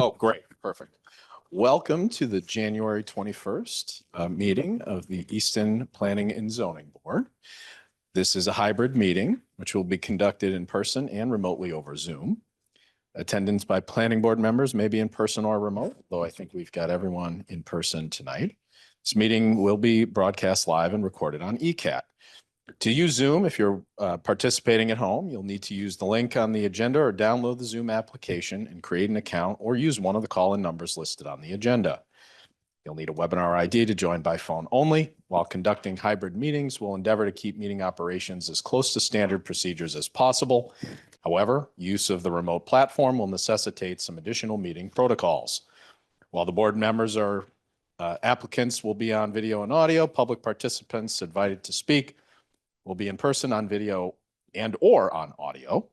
Oh, great. Perfect. Welcome to the January 21st meeting of the Easton Planning and Zoning Board. This is a hybrid meeting, which will be conducted in person and remotely over Zoom. Attendance by planning board members may be in person or remote, though I think we've got everyone in person tonight. This meeting will be broadcast live and recorded on ECAT. To use Zoom, if you're participating at home, you'll need to use the link on the agenda or download the Zoom application and create an account or use one of the call-in numbers listed on the agenda. You'll need a webinar ID to join by phone only. While conducting hybrid meetings, we'll endeavor to keep meeting operations as close to standard procedures as possible. However, use of the remote platform will necessitate some additional meeting protocols. While the board members are applicants will be on video and audio, public participants invited to speak will be in person on video and or on audio.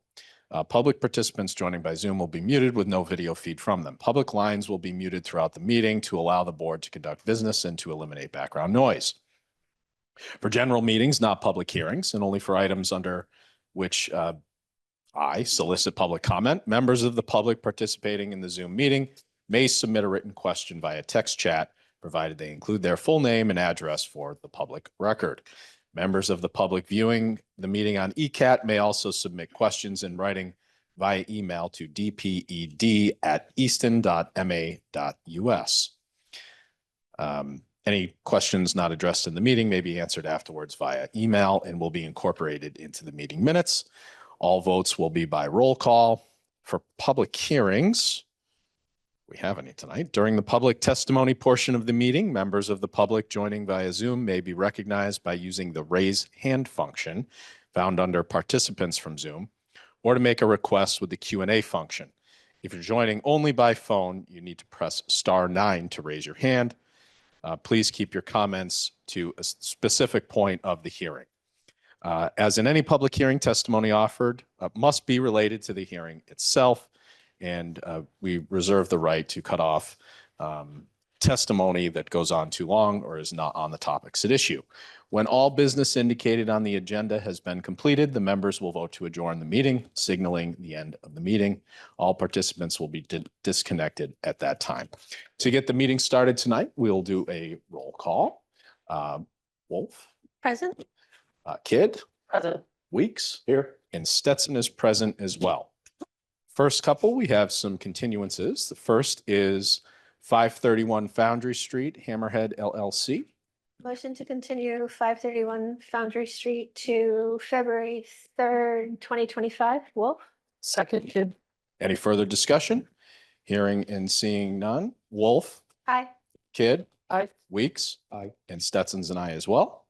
Public participants joining by Zoom will be muted with no video feed from them. Public lines will be muted throughout the meeting to allow the board to conduct business and to eliminate background noise. For general meetings, not public hearings, and only for items under which I solicit public comment, members of the public participating in the Zoom meeting may submit a written question via text chat, provided they include their full name and address for the public record. Members of the public viewing the meeting on ECAT may also submit questions in writing via email to dped@easton.ma.us. Any questions not addressed in the meeting may be answered afterwards via email and will be incorporated into the meeting minutes. All votes will be by roll call. For public hearings, we have any tonight. During the public testimony portion of the meeting, members of the public joining via Zoom may be recognized by using the raise hand function found under participants from Zoom, or to make a request with the Q&A function. If you're joining only by phone, you need to press *9 to raise your hand. Please keep your comments to a specific point of the hearing. As in any public hearing, testimony offered must be related to the hearing itself. And we reserve the right to cut off testimony that goes on too long or is not on the topics at issue. When all business indicated on the agenda has been completed, the members will vote to adjourn the meeting, signaling the end of the meeting. All participants will be disconnected at that time. To get the meeting started tonight, we'll do a roll call. Wolf. Present. Kidd. Present. Weeks. Here. And Stetson is present as well. First couple, we have some continuances. The first is 531 Foundry Street, Hammerhead LLC. Motion to continue 531 Foundry Street to February 3rd, 2025. Wolf. Second, Kidd. Any further discussion? Hearing and seeing none. Wolf. Aye. Kidd. Aye. Weeks. Aye. And Stetson's an aye as well.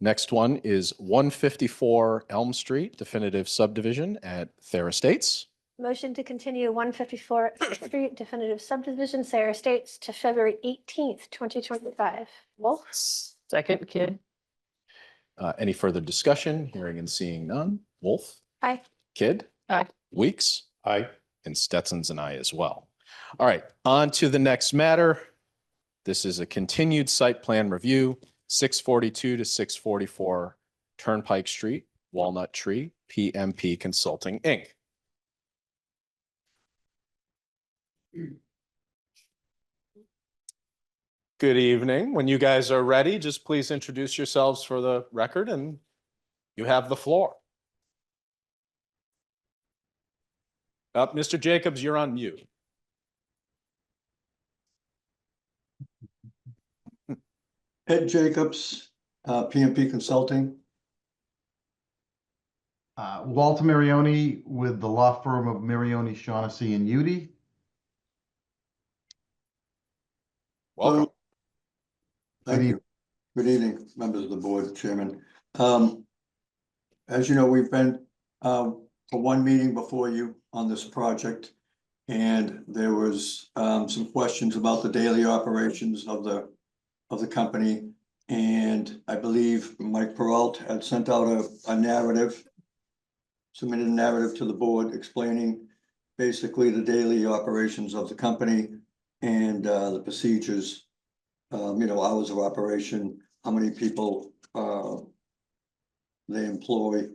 Next one is 154 Elm Street, definitive subdivision at Thayer Estates. Motion to continue 154 Street Definitive Subdivision, Sarah Estates to February 18th, 2025. Wolf. Second, Kidd. Any further discussion? Hearing and seeing none. Wolf. Aye. Kidd. Aye. Weeks. Aye. And Stetson's an aye as well. All right, on to the next matter. This is a continued site plan review, 642 to 644 Turnpike Street, Walnut Tree, PMP Consulting, Inc. Good evening. When you guys are ready, just please introduce yourselves for the record and you have the floor. Mr. Jacobs, you're on mute. Ed Jacobs, PMP Consulting. Walter Marioni with the law firm of Marioni, Shaughnessy and Udy. Welcome. Thank you. Good evening, members of the board, Chairman. As you know, we've been for one meeting before you on this project, and there was some questions about the daily operations of the company. And I believe Mike Peralt had sent out a narrative, submitted a narrative to the board explaining basically the daily operations of the company and the procedures, hours of operation, how many people they employ.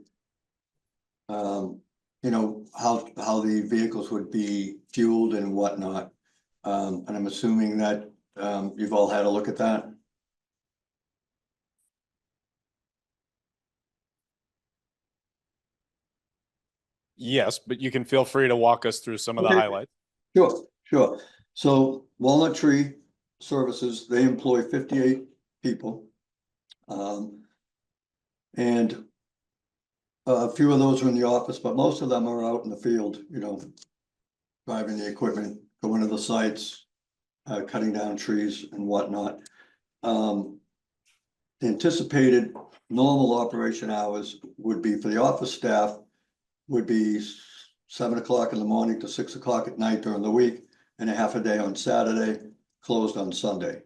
you know, how the vehicles would be fueled and whatnot. And I'm assuming that, you've all had a look at that. Yes, but you can feel free to walk us through some of the Okay. highlights. Sure, sure. So Walnut Tree Services, they employ 58 people. And a few of those are in the office, but most of them are out in the field, you know, driving the equipment, going to the sites, cutting down trees and whatnot. The anticipated normal operation hours would be for the office staff would be 7 o'clock in the morning to 6 o'clock at night during the week, and a half a day on Saturday, closed on Sunday.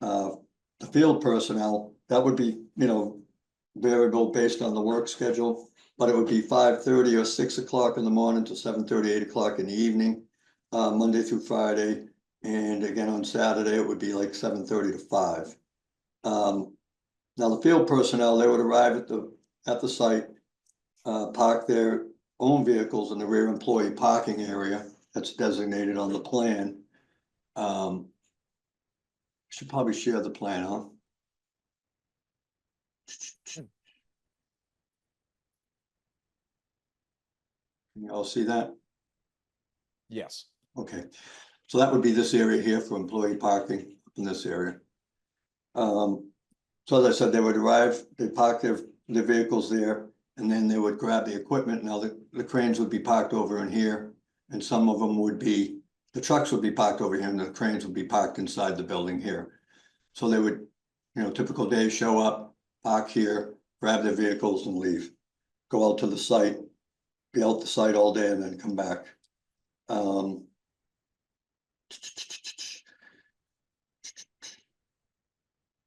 The field personnel, that would be, you know, variable based on the work schedule, but it would be 5:30 or 6 o'clock in the morning to 7:30, 8 o'clock in the evening, Monday through Friday. And again, on Saturday, it would be like 7:30 to 5. Now the field personnel, they would arrive at the site, park their own vehicles in the rear employee parking area that's designated on the plan. Should probably share the plan, huh? Can you all see that? Yes. Okay, so that would be this area here for employee parking in this area. So as I said, they would arrive, they park their vehicles there, and then they would grab the equipment. Now the cranes would be parked over in here, and some of them would be, the trucks would be parked over here, and the cranes would be parked inside the building here. So they would, you know, typical day, show up, park here, grab their vehicles and leave. Go out to the site, be out the site all day and then come back.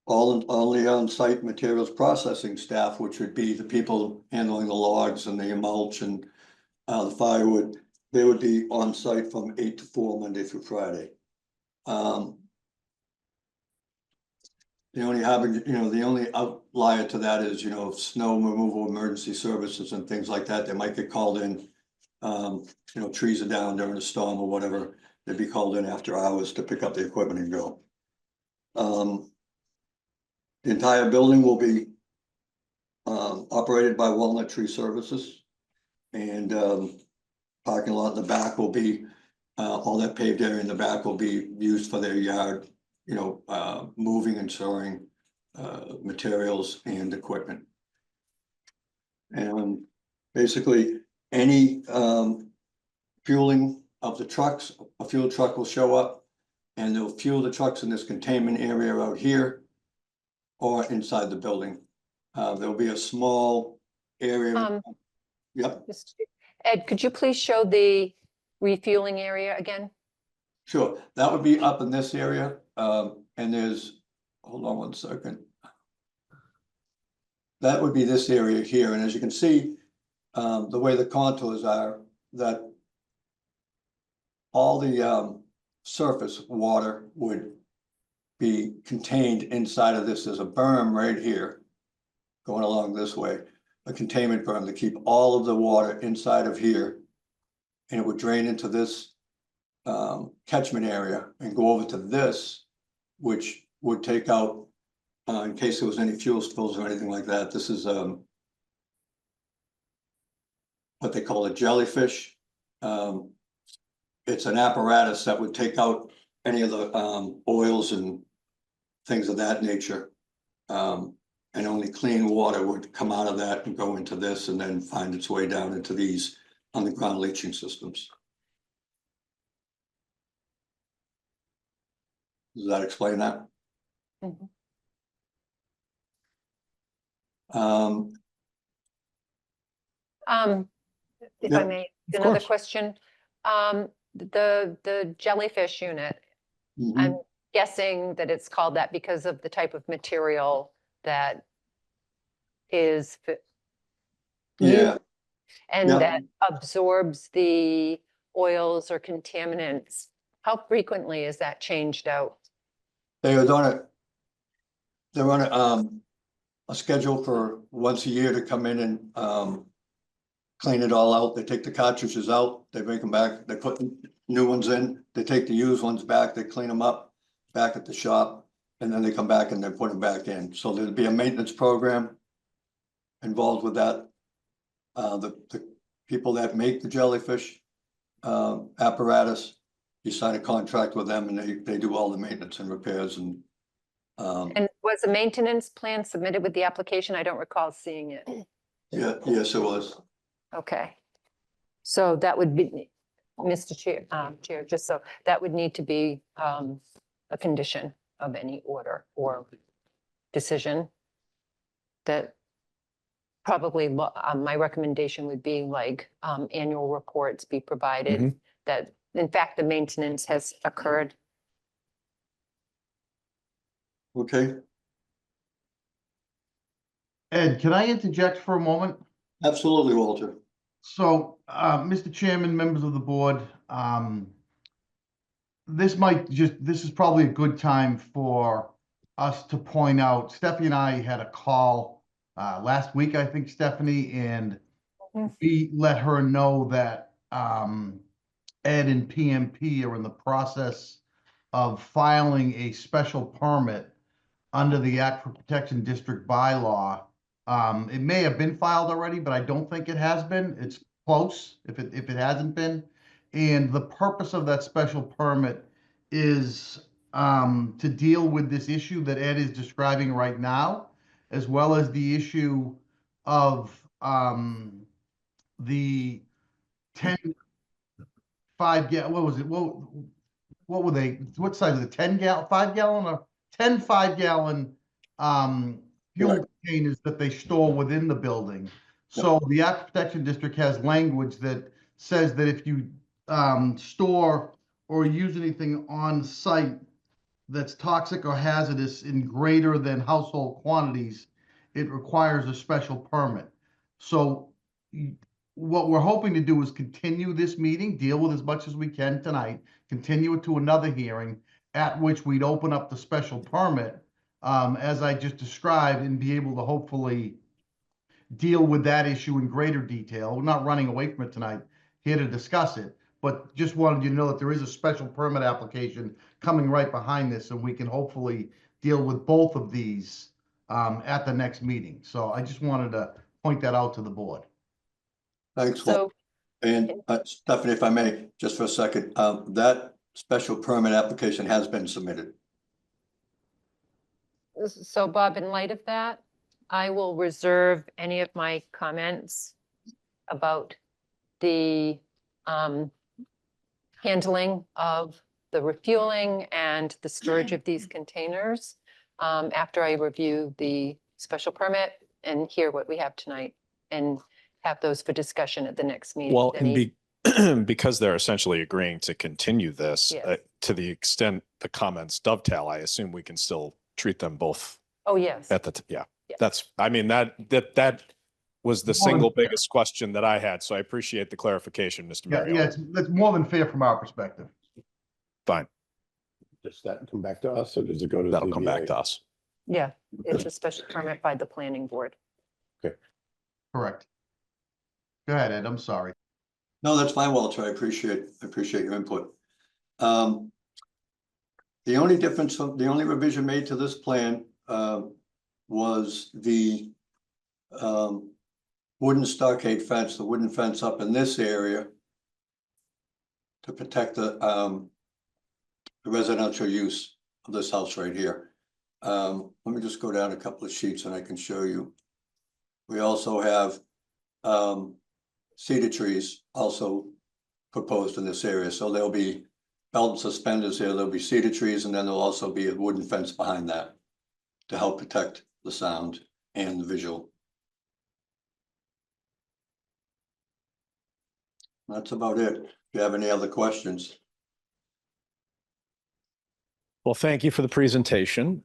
All the on-site materials processing staff, which would be the people handling the logs and the mulch and the firewood, they would be on site from 8 to 4 Monday through Friday. The only the only outlier to that is, you know, snow removal, emergency services and things like that. They might get called in. You know, trees are down during a storm or whatever. They'd be called in after hours to pick up the equipment and go. The entire building will be operated by Walnut Tree Services. And parking lot in the back will be, all that paved area in the back will be used for their yard, you know, moving and storing materials and equipment. And basically, any fueling of the trucks, a fuel truck will show up and they'll fuel the trucks in this containment area out here or inside the building. There'll be a small area. Yep, Ed, could you please show the refueling area again? sure. That would be up in this area. And there's, hold on one second. That would be this area here. And as you can see, the way the contours are, that all the surface water would be contained inside of this. There's a berm right here going along this way, a containment berm to keep all of the water inside of here. And it would drain into this catchment area and go over to this, which would take out, in case there was any fuel spills or anything like that. This is what they call a jellyfish. It's an apparatus that would take out any of the oils and things of that nature. And only clean water would come out of that and go into this and then find its way down into these underground leaching systems. Does that explain that? Mhm. If Yeah, I may, another course. question. The jellyfish unit, Mhm. I'm guessing that it's called that because of the type of material that is Yeah, and yeah. that absorbs the oils or contaminants. How frequently is that changed out? They are on it. They're on a schedule for once a year to come in and clean it all out. They take the cartridges out, they bring them back, they put new ones in, they take the used ones back, they clean them up back at the shop, and then they come back and they put them back in. So there'd be a maintenance program involved with that. The people that make the jellyfish apparatus, you sign a contract with them and they do all the maintenance and repairs and And was a maintenance plan submitted with the application? I don't recall seeing it. yeah, yes, it was. Okay. So that would be, Mr. Chair, just so, that would need to be a condition of any order or decision. That probably, my recommendation would be like annual reports be provided, that in fact, the maintenance has occurred. Okay, Ed, can I interject for a moment? absolutely, Walter. So, Mr. Chairman, members of the board, this is probably a good time for us to point out, Stephanie and I had a call last week, I think, Stephanie, and we let her know that Ed and PMP are in the process of filing a special permit under the Aquifer Protection District bylaw. It may have been filed already, but I don't think it has been. It's close if it hasn't been. And the purpose of that special permit is to deal with this issue that Ed is describing right now, as well as the issue of the 10, 5 what was it? What were they? What size of the 5 gallon or 10 5-gallon fuel containers that they store within the building. So the Aquifer Protection District has language that says that if you store or use anything on site that's toxic or hazardous in greater than household quantities, it requires a special permit. So what we're hoping to do is continue this meeting, deal with as much as we can tonight, continue it to another hearing at which we'd open up the special permit, as I just described, and be able to hopefully deal with that issue in greater detail. We're not running away from it tonight, here to discuss it, but just wanted you to know that there is a special permit application coming right behind this, and we can hopefully deal with both of these at the next meeting. So I just wanted to point that out to the board. Thanks, Walter. So, And Stephanie, if I may, just for a second, that special permit application has been submitted. so Bob, in light of that, I will reserve any of my comments about the handling of the refueling and the storage of these containers after I review the special permit and hear what we have tonight and have those for discussion at the next meeting. Well, Any- and because they're essentially agreeing to continue this, Yes. to the extent the comments dovetail, I assume we can still treat them both Oh, yes. at the, yeah. Yeah. That's, I mean, that was the single biggest question that I had. So I appreciate the clarification, Mr. Yeah, Mario. yeah, that's more than fair from our perspective. Fine. Does that come back to us or does it go to? That'll come back ZBA? to us. Yeah, it's a special permit by the planning board. Correct. Go ahead, Ed, I'm sorry. No, that's fine, Walter. I appreciate your input. The only difference, the only revision made to this plan was the wooden stockade fence, the wooden fence up in this area to protect the residential use of this house right here. Let me just go down a couple of sheets and I can show you. We also have cedar trees also proposed in this area. So there'll be belt and suspenders here. There'll be cedar trees, and then there'll also be a wooden fence behind that to help protect the sound and the visual. That's about it. If you have any other questions. Well, thank you for the presentation.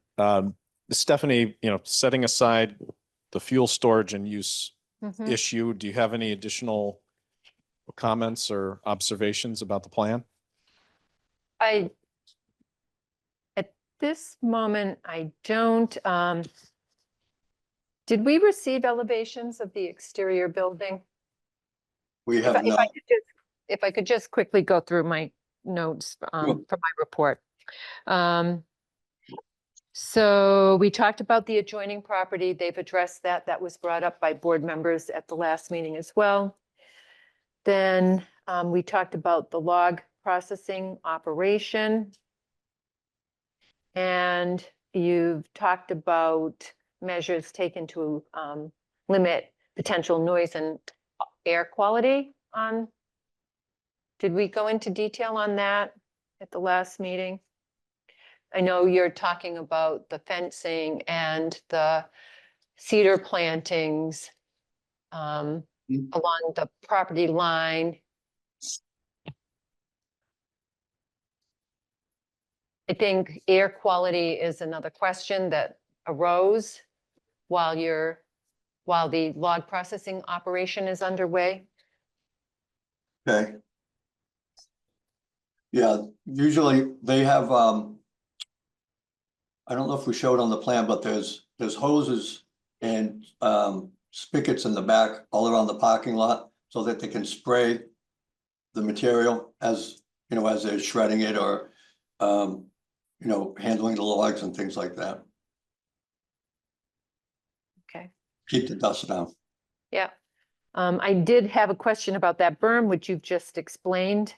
Stephanie, setting aside the fuel storage and use Mhm. issue, do you have any additional comments or observations about the plan? At this moment, I don't, did we receive elevations of the exterior building? We If have I not, if I could just quickly go through my notes Sure. from my report. So we talked about the adjoining property. They've addressed that. That was brought up by board members at the last meeting as well. Then we talked about the log processing operation. And you've talked about measures taken to limit potential noise and air quality on. Did we go into detail on that at the last meeting? I know you're talking about the fencing and the cedar plantings along the property line. I think air quality is another question that arose while the log processing operation is underway. okay. Yeah, usually they have, I don't know if we showed on the plan, but there's hoses and spigots in the back all around the parking lot so that they can spray the material as, you know, as they're shredding it or, you know, handling the logs and things like that. Okay. Keep the dust down. Yeah. I did have a question about that berm, which you've just explained.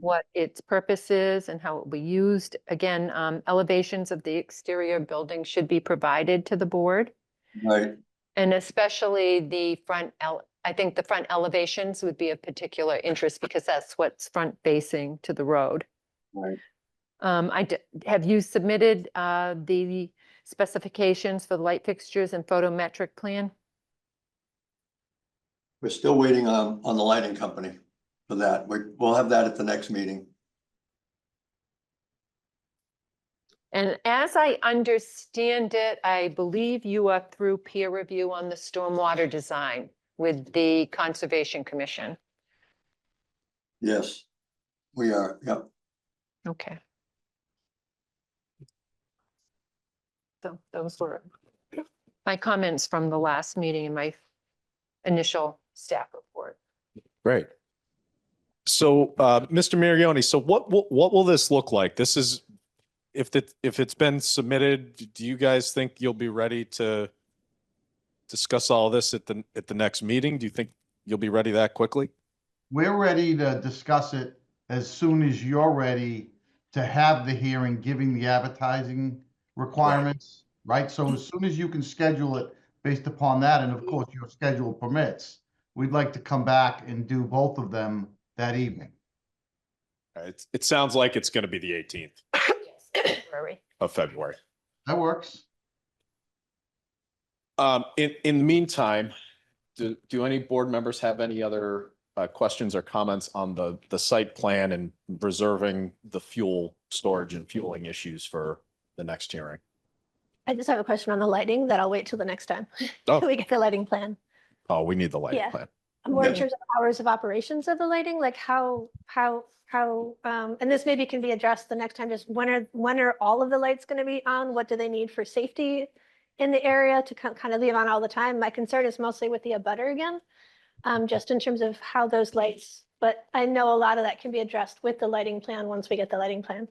What its purpose is and how it will be used. Again, elevations of the exterior building should be provided to the board. Right, And especially the front, I think the front elevations would be of particular interest because that's what's front facing to the road. right. Have you submitted the specifications for the light fixtures and photometric plan? We're still waiting on the lighting company for that. We'll have that at the next meeting. And as I understand it, I believe you are through peer review on the stormwater design with the Conservation Commission. Yes, we are, yep. Okay. So those were my comments from the last meeting and my initial staff report. Great. So, Mr. Marioni, so what will this look like? This is, if it's been submitted, do you guys think you'll be ready to discuss all this at the next meeting? Do you think you'll be ready that quickly? We're ready to discuss it as soon as you're ready to have the hearing, giving the advertising requirements, right? So as soon as you can schedule it based upon that, and of course your schedule permits, we'd like to come back and do both of them that evening. It sounds like it's going to be the 18th February. of February. That works. In the meantime, do any board members have any other questions or comments on the site plan and reserving the fuel storage and fueling issues for the next hearing? I just have a question on the lighting that I'll wait till the next time. Oh. We get the lighting plan. Oh, we need the lighting Yeah. plan. More in Yeah. terms of hours of operations of the lighting, like how, and this maybe can be addressed the next time, just when are all of the lights going to be on? What do they need for safety in the area to kind of leave on all the time? My concern is mostly with the abutter again, just in terms of how those lights, but I know a lot of that can be addressed with the lighting plan once we get the lighting plan.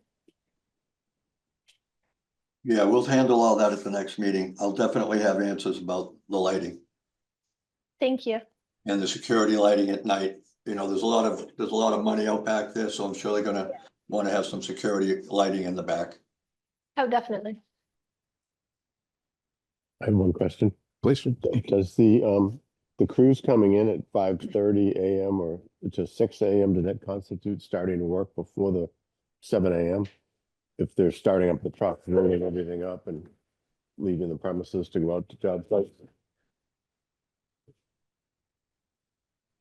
Yeah, we'll handle all that at the next meeting. I'll definitely have answers about the lighting Thank you. and the security lighting at night. You know, there's a lot of money out back there, so I'm sure they're gonna want to have some security lighting in the back. Oh, definitely. I have one question. Please. Does the crews coming in at 5:30 AM or just 6 AM, did that constitute starting to work before the 7 AM? If they're starting up the truck, loading everything up and leaving the premises to go out to job sites?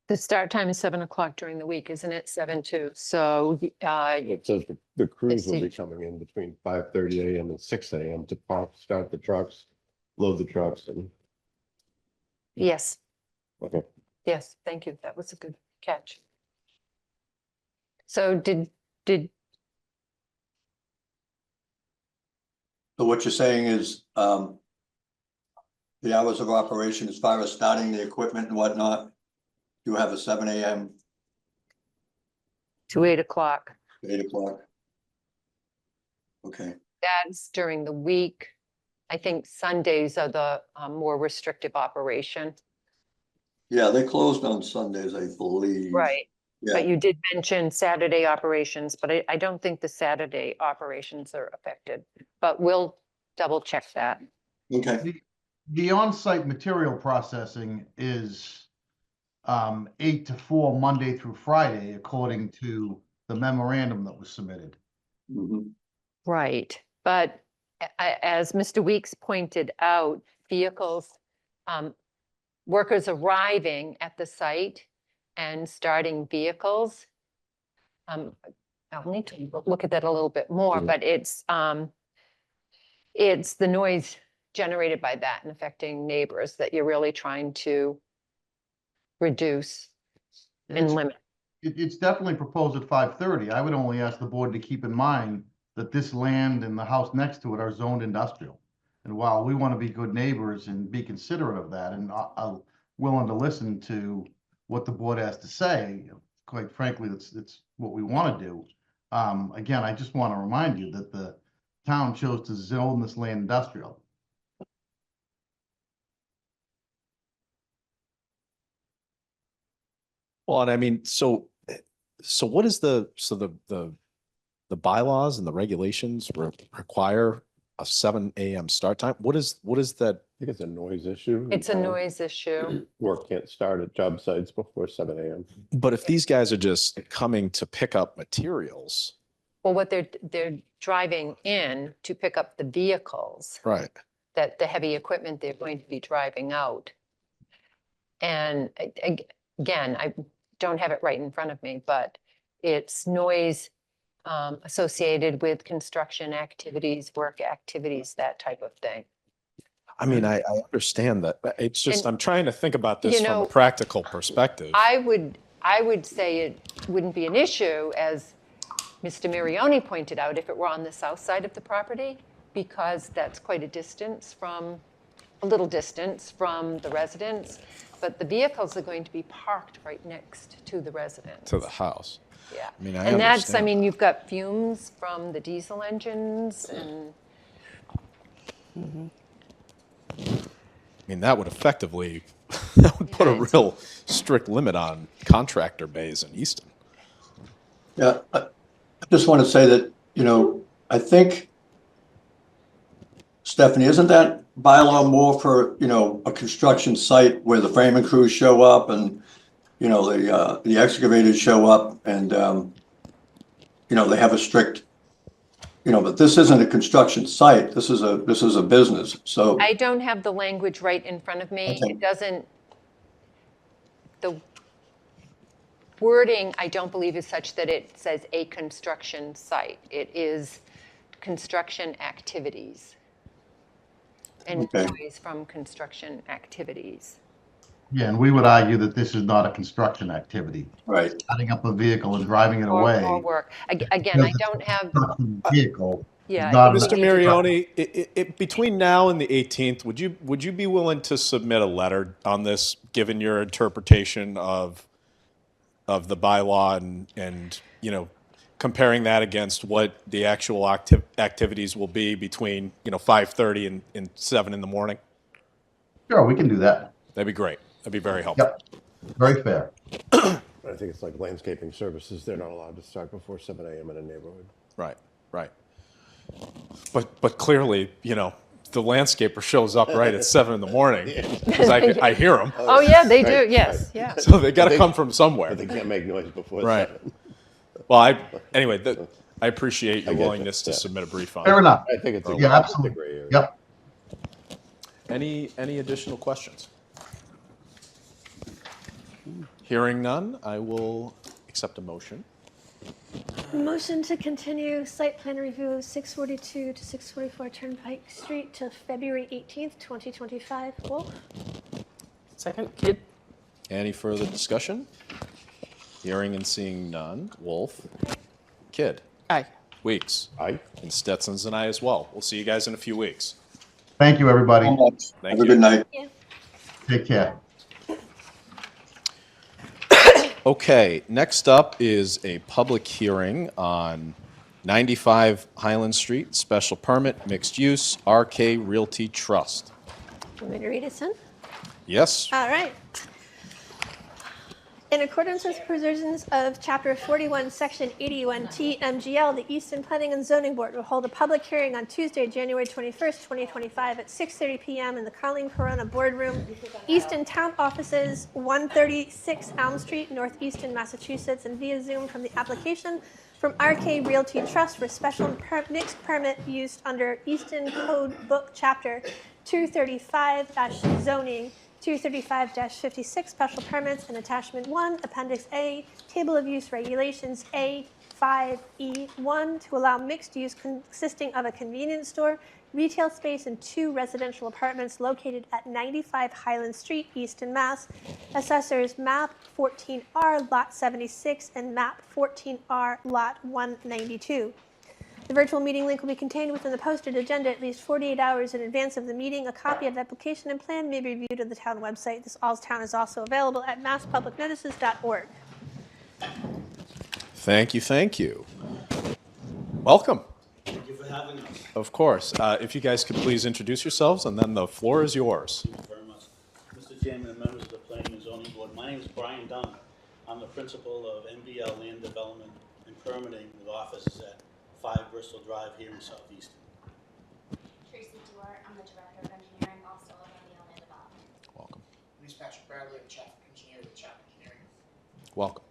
The start time is 7 o'clock during the week, isn't it? 7 to, so It says the crews will see. be coming in between 5:30 AM and 6 AM to start the trucks, load the trucks and, yes, okay. yes, thank you. That was a good catch. So did, So what you're saying is, the hours of operation as far as starting the equipment and whatnot, you have a 7 AM, To 8 o'clock. 8 o'clock? Okay, That's during the week. I think Sundays are the more restrictive operation. yeah, they closed on Sundays, I believe. Right. Yeah, But you did mention Saturday operations, but I don't think the Saturday operations are affected. But we'll double check that. okay, The on-site material processing is 8 to 4, Monday through Friday, according to the memorandum that was submitted. mhm, Right. But as Mr. Weeks pointed out, vehicles, workers arriving at the site and starting vehicles. I'll need to look at that a little bit more, Mhm. but it's the noise generated by that and affecting neighbors that you're really trying to reduce and It's- limit. It's definitely proposed at 5:30. I would only ask the board to keep in mind that this land and the house next to it are zoned industrial. And while we want to be good neighbors and be considerate of that, and I'm willing to listen to what the board has to say, quite frankly, it's what we want to do. Again, I just want to remind you that the town chose to zone this land industrial. Well, and I mean, so what is the bylaws and the regulations require a 7 AM start time? What is that? I think it's a noise issue. in It's a town. noise issue. Work can't start at job sites before 7 AM. But if these guys are just coming to pick up materials, Well, what they're driving in to pick up the vehicles, right? that the heavy equipment they're going to be driving out. And again, I don't have it right in front of me, but it's noise associated with construction activities, work activities, that type of thing. I mean, I understand that. But it's just, And, I'm trying to think about this you from a know, practical perspective. I would say it wouldn't be an issue, as Mr. Mirioni pointed out, if it were on the south side of the property, because that's quite a little distance from the residence. But the vehicles are going to be parked right next to the residence. To the house. Yeah. I mean, I And that's, I understand mean, that. you've got fumes from the diesel engines and, I mean, that would effectively, that would put a Yeah, real strict limit on contractor bays in Easton. yeah, I just want to say that, I think, Stephanie, isn't that bylaw more for, a construction site where the framing crews show up and, the excavators show up and, they have a strict, but this isn't a construction site. This is a business. So, I don't have the language right in front of me. Okay. It doesn't, the wording, I don't believe is such that it says a construction site. It is construction activities. And Okay. noise from construction activities. Yeah, and we would argue that this is not a construction activity. right. Starting up a vehicle and driving it Or away. work. Again, I don't have, Vehicle. yeah. not Mr. an- Mirioni, between now and the 18th, would you be willing to submit a letter on this, given your interpretation of the bylaw and comparing that against what the actual activities will be between 5:30 and 7 in the morning? Sure, we can do that. That'd be great. That'd be very helpful. Yep, very fair. I think it's like landscaping services. They're not allowed to start before 7 AM in a neighborhood. Right. But clearly, the landscaper shows up right at 7 in the morning because I hear them. Oh, yeah, they do, Right, yes, right. yeah. So they got to They- come from somewhere. But they can't make noise before Right. 7. Well, anyway, I appreciate your I get you, willingness to yeah. submit a brief on Fair it. enough. I think it's a Yeah, it's a absolutely. gray area. Yep. Any additional questions? Hearing none, I will accept a motion. Motion to continue site plan review 642 to 644 Turnpike Street to February 18th, 2025. Wolf? Second, Kid. Any further discussion? Hearing and seeing none. Wolf? Kidd? Aye. Weeks? Aye. And Stetson's and I as well. We'll see you guys in a few weeks. Thank you, everybody. Thank Have a you. good night. Yeah. Take care. Okay, next up is a public hearing on 95 Highland Street, special permit, mixed use, RK Realty Trust. Want me to read it, son? Yes, All right. In accordance with provisions of Chapter 41, Section 81T MGL, the Easton Planning and Zoning Board will hold a public hearing on Tuesday, January 21st, 2025 at 6:30 p.m. in the Colleen Corona Boardroom, Easton Town Offices, 136 Elm Street, North Easton, Massachusetts, and via Zoom from the application from RK Realty Trust for special mixed permit used under Easton Code Book Chapter 235-zoning, 235-56 special permits, and attachment 1, appendix A, table of use regulations A5E1 to allow mixed use consisting of a convenience store, retail space, and 2 residential apartments located at 95 Highland Street, Easton, Mass. Assessors map 14R lot 76 and map 14R lot 192. The virtual meeting link will be contained within the posted agenda at least 48 hours in advance of the meeting. A copy of the application and plan may be viewed on the town website. This Town is also available at masspublicnotices.org. thank you, thank you. Welcome. Thank you for having us. Of course. If you guys could please introduce yourselves, and then the floor is yours. Thank you very much. Mr. Chairman and members of the Planning and Zoning Board, my name is Brian Dunn. I'm the principal of MDL Land Development and Permitting with offices at 5 Bristol Drive here in South Easton. Tracy Dewar, I'm the Director of Engineering, also of MDL Land Development. Welcome. Police Patrick Bradley, I'm Traffic Engineer with Traffic Engineering. Welcome.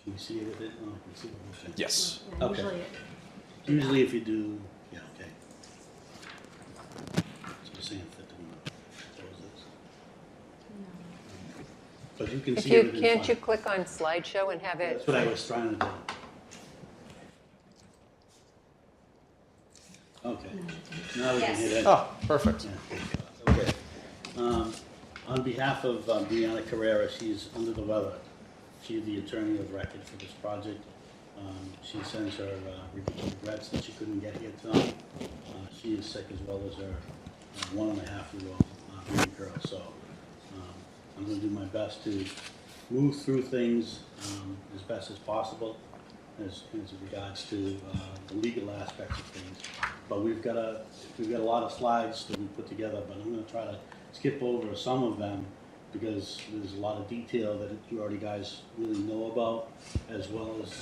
Can you see it a bit? Oh, I can see it. Okay. Yes. Okay. Usually if you do, yeah, okay. So you're saying fit to close this? But you can If see you, everything can't you fine. click on slideshow and have it? That's what I was trying to do. Okay. Now we can hit it. Oh, perfect. Yeah. Okay. On behalf of Deanna Carrera, she's under the weather. She's the attorney of record for this project. She sends her regrets that she couldn't get here tonight. She is sick as well as her 1.5-year-old baby girl. So I'm going to do my best to move through things as best as possible as regards to the legal aspects of things. But we've got a lot of slides that we put together, but I'm going to try to skip over some of them because there's a lot of detail that you already guys really know about, as well as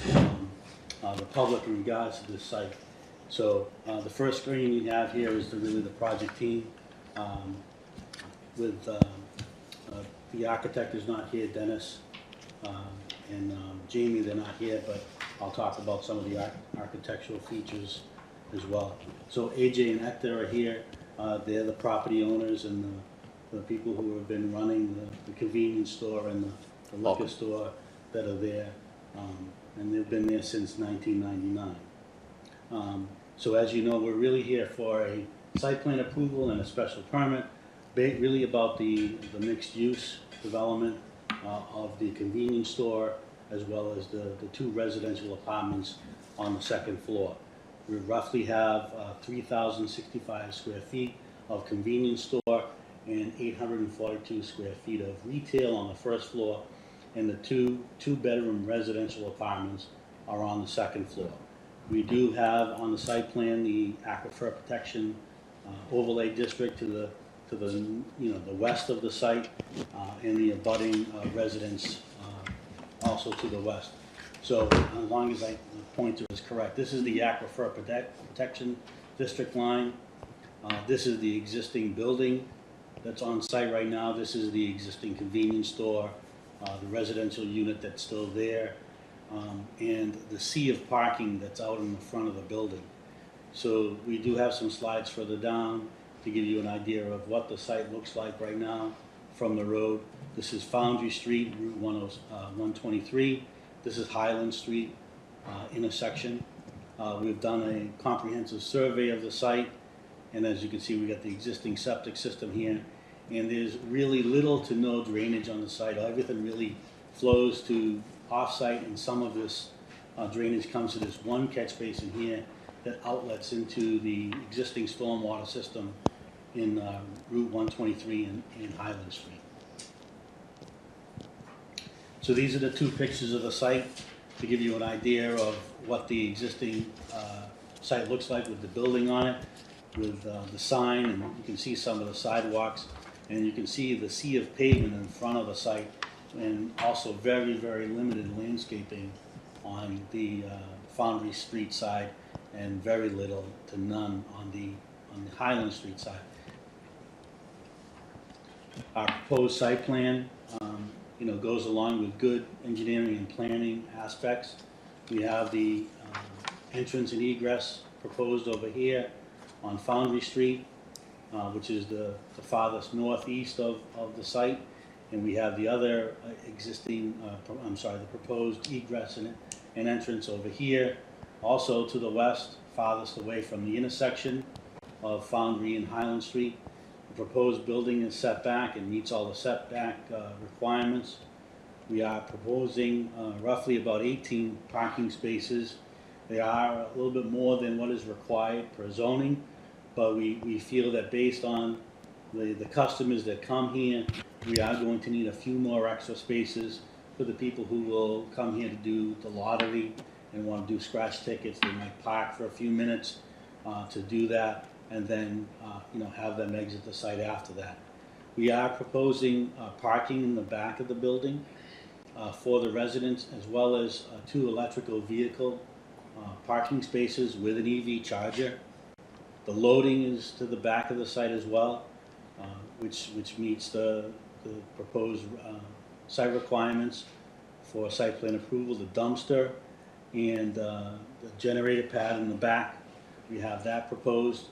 the public in regards to this site. So the first screen you have here is really the project team. With the architect is not here, Dennis, and Jamie, they're not here, but I'll talk about some of the architectural features as well. So AJ and Hector are here. They're the property owners and the people who have been running the convenience store and the liquor store that are there. And they've been there since 1999. So as you know, we're really here for a site plan approval and a special permit, really about the mixed use development of the convenience store, as well as the 2 residential apartments on the 2nd floor. We roughly have 3,065 square feet of convenience store and 842 square feet of retail on the 1st floor, and the 2 bedroom residential apartments are on the 2nd floor. We do have on the site plan the aquifer protection overlay district to the west of the site, and the abutting residence also to the west. So as long as the pointer is correct, this is the aquifer protection district line. This is the existing building that's on site right now. This is the existing convenience store, the residential unit that's still there, and the sea of parking that's out in the front of the building. So we do have some slides further down to give you an idea of what the site looks like right now from the road. This is Foundry Street, Route 123. This is Highland Street intersection. We've done a comprehensive survey of the site, and as you can see, we got the existing septic system here, and there's really little to no drainage on the site. Everything really flows to off-site, and some of this drainage comes to this one catch basin here that outlets into the existing stormwater system in Route 123 in Highland Street. So these are the two pictures of the site to give you an idea of what the existing site looks like with the building on it, with the sign, and you can see some of the sidewalks, and you can see the sea of pavement in front of the site, and also very, very limited landscaping on the Foundry Street side, and very little to none on the Highland Street side. Our proposed site plan, goes along with good engineering and planning aspects. We have the entrance and egress proposed over here on Foundry Street, which is the farthest northeast of the site. And we have the other existing, the proposed egress and entrance over here. Also to the west, farthest away from the intersection of Foundry and Highland Street. The proposed building is set back and meets all the setback requirements. We are proposing roughly about 18 parking spaces. They are a little bit more than what is required per zoning, but we feel that based on the customers that come here, we are going to need a few more extra spaces for the people who will come here to do the lottery and want to do scratch tickets. They might park for a few minutes to do that, and then have them exit the site after that. We are proposing parking in the back of the building for the residents, as well as 2 electrical vehicle parking spaces with an EV charger. The loading is to the back of the site as well, which meets the proposed site requirements for site plan approval. The dumpster and the generator pad in the back, we have that proposed.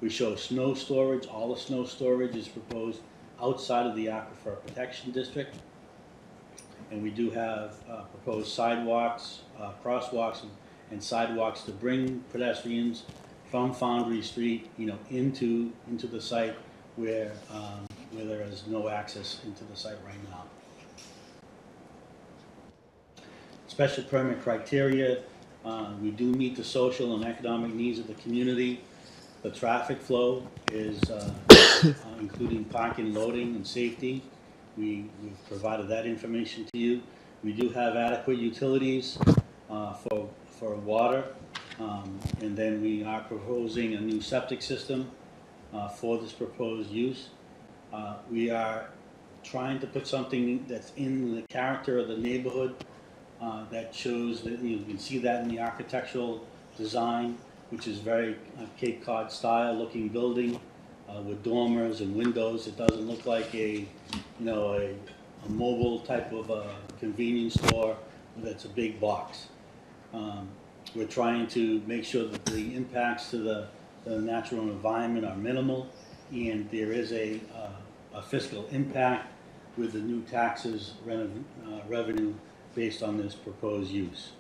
We show snow storage. All the snow storage is proposed outside of the Aquifer Protection District. And we do have proposed sidewalks, crosswalks, and sidewalks to bring pedestrians from Foundry Street, into the site where there is no access into the site right now. Special permit criteria, we do meet the social and economic needs of the community. The traffic flow is including parking, loading, and safety. We've provided that information to you. We do have adequate utilities for water, and then we are proposing a new septic system for this proposed use. We are trying to put something that's in the character of the neighborhood that shows that you can see that in the architectural design, which is very Cape Cod style looking building with dormers and windows. It doesn't look like a mobile type of a convenience store that's a big box. We're trying to make sure that the impacts to the natural environment are minimal, and there is a fiscal impact with the new taxes revenue based on this proposed use.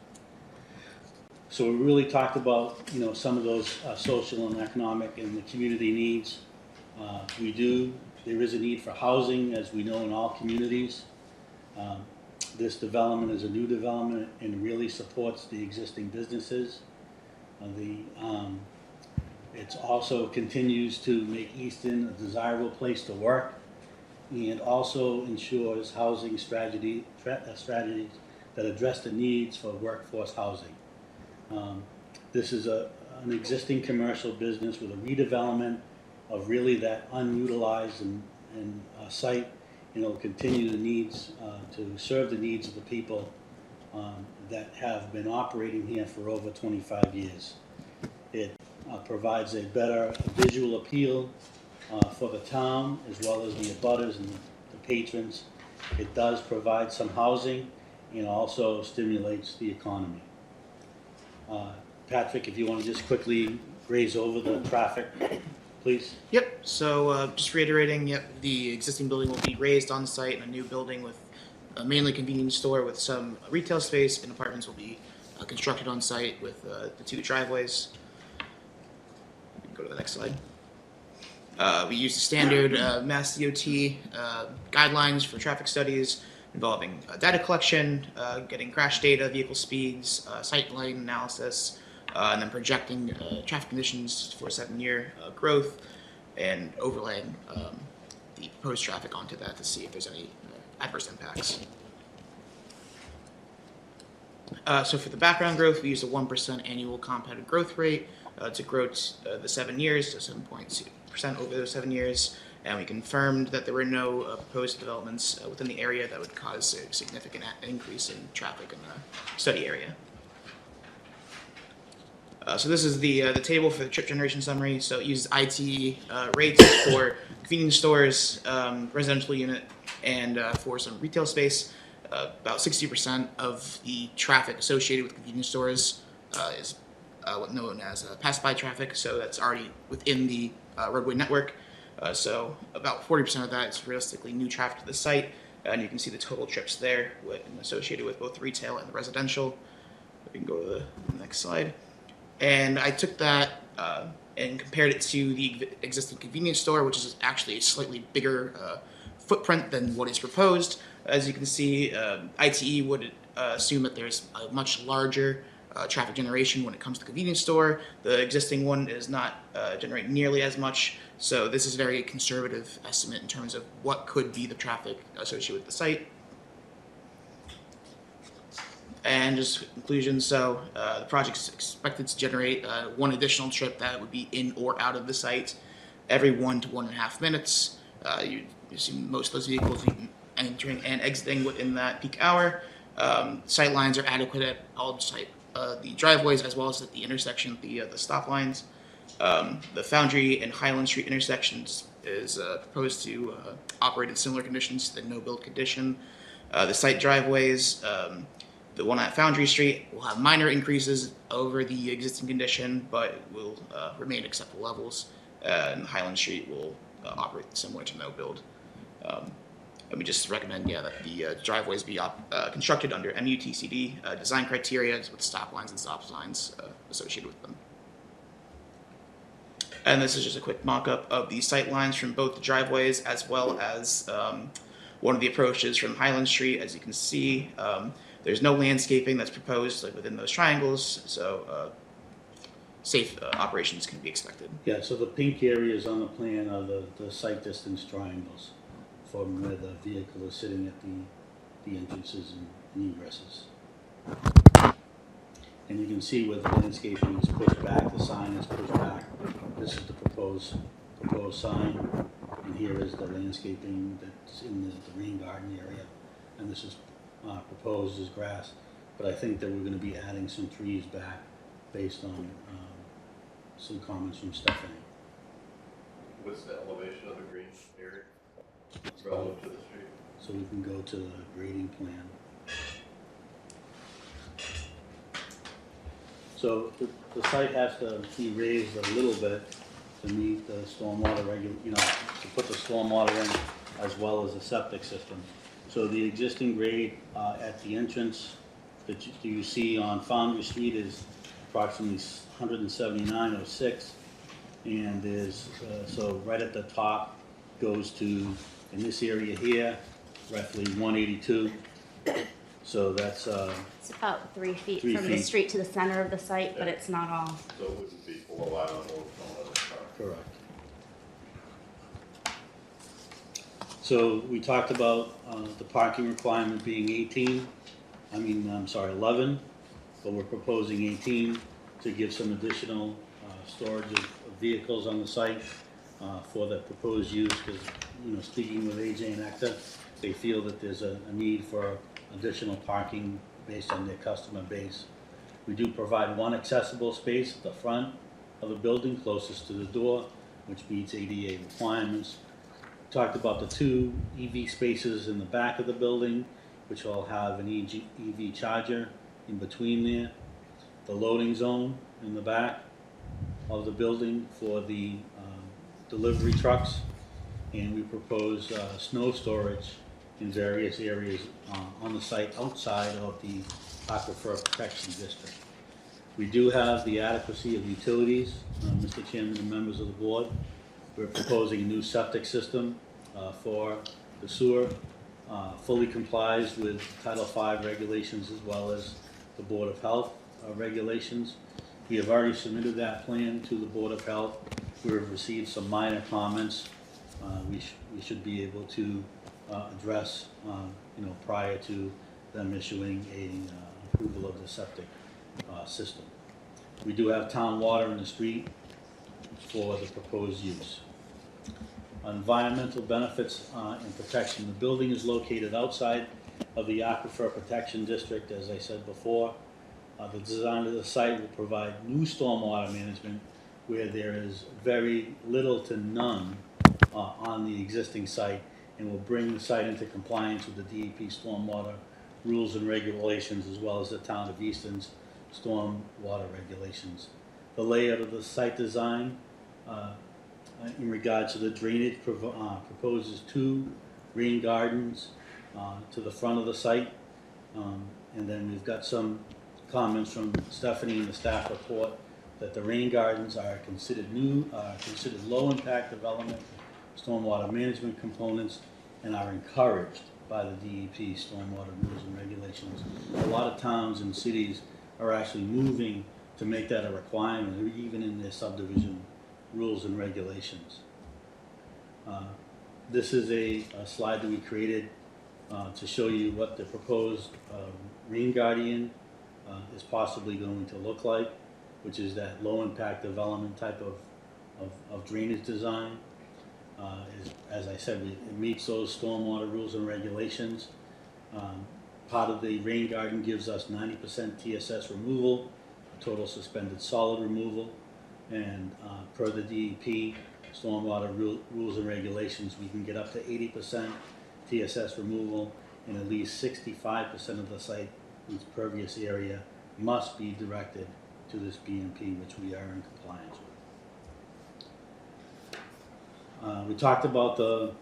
So we really talked about some of those social and economic and the community needs. There is a need for housing, as we know in all communities. This development is a new development and really supports the existing businesses. It also continues to make Easton a desirable place to work, and also ensures housing strategies that address the needs for workforce housing. This is an existing commercial business with a redevelopment of really that unutilized and site, continue the needs to serve the needs of the people that have been operating here for over 25 years. It provides a better visual appeal for the town, as well as the abutters and the patrons. It does provide some housing and also stimulates the economy. Patrick, if you want to just quickly graze over the traffic, please. Yep, so just reiterating, the existing building will be raised on site, and a new building with a mainly convenience store with some retail space and apartments will be constructed on site with the 2 driveways. We can go to the next slide. We use the standard Mass DOT guidelines for traffic studies involving data collection, getting crash data, vehicle speeds, sight line analysis, and then projecting traffic conditions for 7-year growth and overlaying the proposed traffic onto that to see if there's any adverse impacts. So for the background growth, we use a 1% annual compounded growth rate to grow the 7 years to 7.2% over those 7 years. And we confirmed that there were no proposed developments within the area that would cause a significant increase in traffic in the study area. So this is the table for the trip generation summary. So it uses ITE rates for convenience stores, residential unit, and for some retail space. About 60% of the traffic associated with convenience stores is what known as pass-by traffic. So that's already within the roadway network. So about 40% of that is realistically new traffic to the site. And you can see the total trips there associated with both retail and the residential. We can go to the next slide. And I took that and compared it to the existing convenience store, which is actually a slightly bigger footprint than what is proposed. As you can see, ITE would assume that there's a much larger traffic generation when it comes to convenience store. The existing one is not generating nearly as much. So this is a very conservative estimate in terms of what could be the traffic associated with the site. And just conclusion, so the project is expected to generate 1 additional trip that would be in or out of the site every 1 to 1.5 minutes. You see most of those vehicles entering and exiting within that peak hour. Sight lines are adequate at all the driveways as well as at the intersection, the stop lines. The Foundry and Highland Street intersections is proposed to operate in similar conditions to the no-build condition. The site driveways, the one at Foundry Street will have minor increases over the existing condition, but will remain acceptable levels. And Highland Street will operate similar to no build. And we just recommend, that the driveways be constructed under MUTCD design criteria with stop lines and stop signs associated with them. And this is just a quick mock-up of the sight lines from both the driveways as well as one of the approaches from Highland Street. As you can see, there's no landscaping that's proposed within those triangles, so safe operations can be expected. Yeah, so the pink areas on the plan are the sight distance triangles from where the vehicle is sitting at the entrances and egresses. And you can see where the landscaping is pushed back, the sign is pushed back. This is the proposed sign, and here is the landscaping that's in the rain garden area, and this is proposed as grass. But I think that we're going to be adding some trees back based on some comments from Stephanie. What's the elevation of the green area relative to the street? So we can go to the grading plan. So the site has to be raised a little bit to meet the stormwater to put the stormwater in as well as the septic system. So the existing grade at the entrance that you see on Foundry Street is approximately 179.06, and there's so right at the top goes to, in this area here, roughly 182. So that's It's about 3 feet 3 from the feet. street to the center of the site, but it's not all. So it wouldn't be below eye level of the car. correct. So we talked about the parking requirement being 11, but we're proposing 18 to give some additional storage of vehicles on the site for the proposed use, because, speaking with AJ and ECTA, they feel that there's a need for additional parking based on their customer base. We do provide one accessible space at the front of the building closest to the door, which meets ADA requirements. Talked about the 2 EV spaces in the back of the building, which will have an EV charger in between there. The loading zone in the back of the building for the delivery trucks. And we propose snow storage in various areas on the site outside of the Aquifer Protection District. We do have the adequacy of utilities, Mr. Chairman and members of the board. We're proposing a new septic system for the sewer, fully complies with Title V regulations as well as the Board of Health regulations. We have already submitted that plan to the Board of Health. We have received some minor comments we should be able to address prior to them issuing a approval of the septic system. We do have town water in the street for the proposed use. Environmental benefits and protection. The building is located outside of the Aquifer Protection District, as I said before. The design of the site will provide new stormwater management where there is very little to none on the existing site, and will bring the site into compliance with the DEP stormwater rules and regulations, as well as the Town of Easton's stormwater regulations. The layout of the site design in regards to the drainage proposes 2 rain gardens to the front of the site. And then we've got some comments from Stephanie in the staff report that the rain gardens are considered low impact development, stormwater management components, and are encouraged by the DEP stormwater rules and regulations. A lot of towns and cities are actually moving to make that a requirement, or even in their subdivision rules and regulations. This is a slide that we created to show you what the proposed rain guardian is possibly going to look like, which is that low impact development type of drainage design. As I said, it meets those stormwater rules and regulations. Part of the rain garden gives us 90% TSS removal, total suspended solid removal, and per the DEP stormwater rules and regulations, we can get up to 80% TSS removal, and at least 65% of the site's pervious area must be directed to this BMP, which we are in compliance with. We talked about the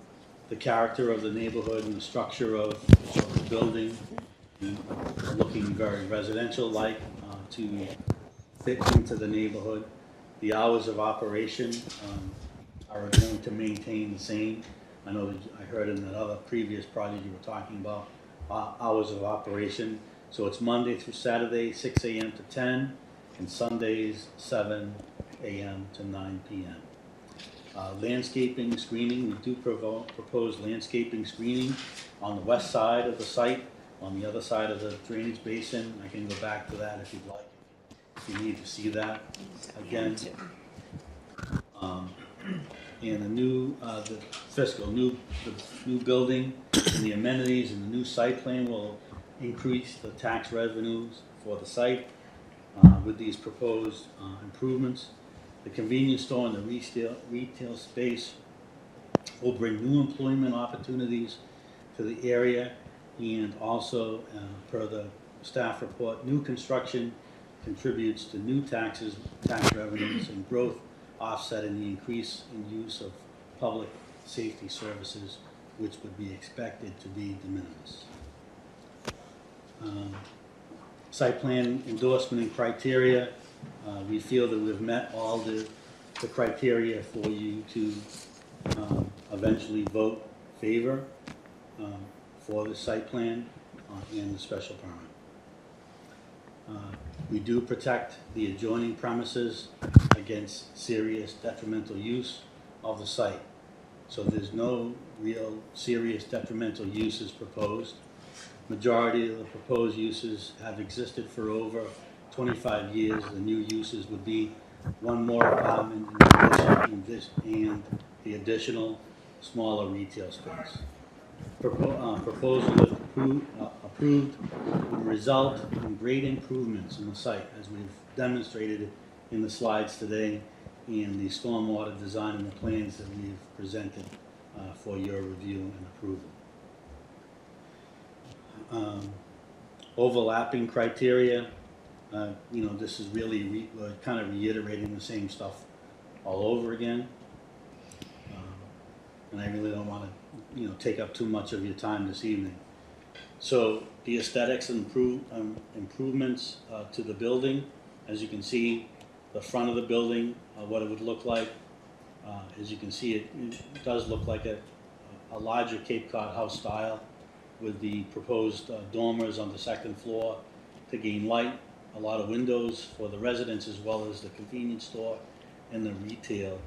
character of the neighborhood and the structure of the building, looking very residential-like to fit into the neighborhood. The hours of operation are going to maintain the same. I know that I heard in that other previous project you were talking about hours of operation. So it's Monday through Saturday, 6 a.m. to 10, and Sundays, 7 a.m. to 9 p.m. Landscaping screening, we do propose landscaping screening on the west side of the site, on the other side of the drainage basin. I can go back to that if you'd like, if you need to see that again. And the new, the new building and the amenities and the new site plan will increase the tax revenues for the site with these proposed improvements. The convenience store and the retail space will bring new employment opportunities to the area, and also, per the staff report, new construction contributes to new tax revenues and growth, offsetting the increase in use of public safety services, which would be expected to be de minimis. Site plan endorsement and criteria. We feel that we've met all the criteria for you to eventually vote favor for the site plan and the special permit. We do protect the adjoining premises against serious detrimental use of the site. So there's no real serious detrimental uses proposed. Majority of the proposed uses have existed for over 25 years. The new uses would be one more apartment and the additional smaller retail space. Proposal if approved would result in great improvements in the site, as we've demonstrated in the slides today and the stormwater design and the plans that we've presented for your review and approval. Overlapping criteria. This is really kind of reiterating the same stuff all over again. And I really don't want to, take up too much of your time this evening. So the aesthetics and improvements to the building, as you can see, the front of the building, what it would look like. As you can see, it does look like a larger Cape Cod house style with the proposed dormers on the second floor to gain light, a lot of windows for the residents as well as the convenience store and the retail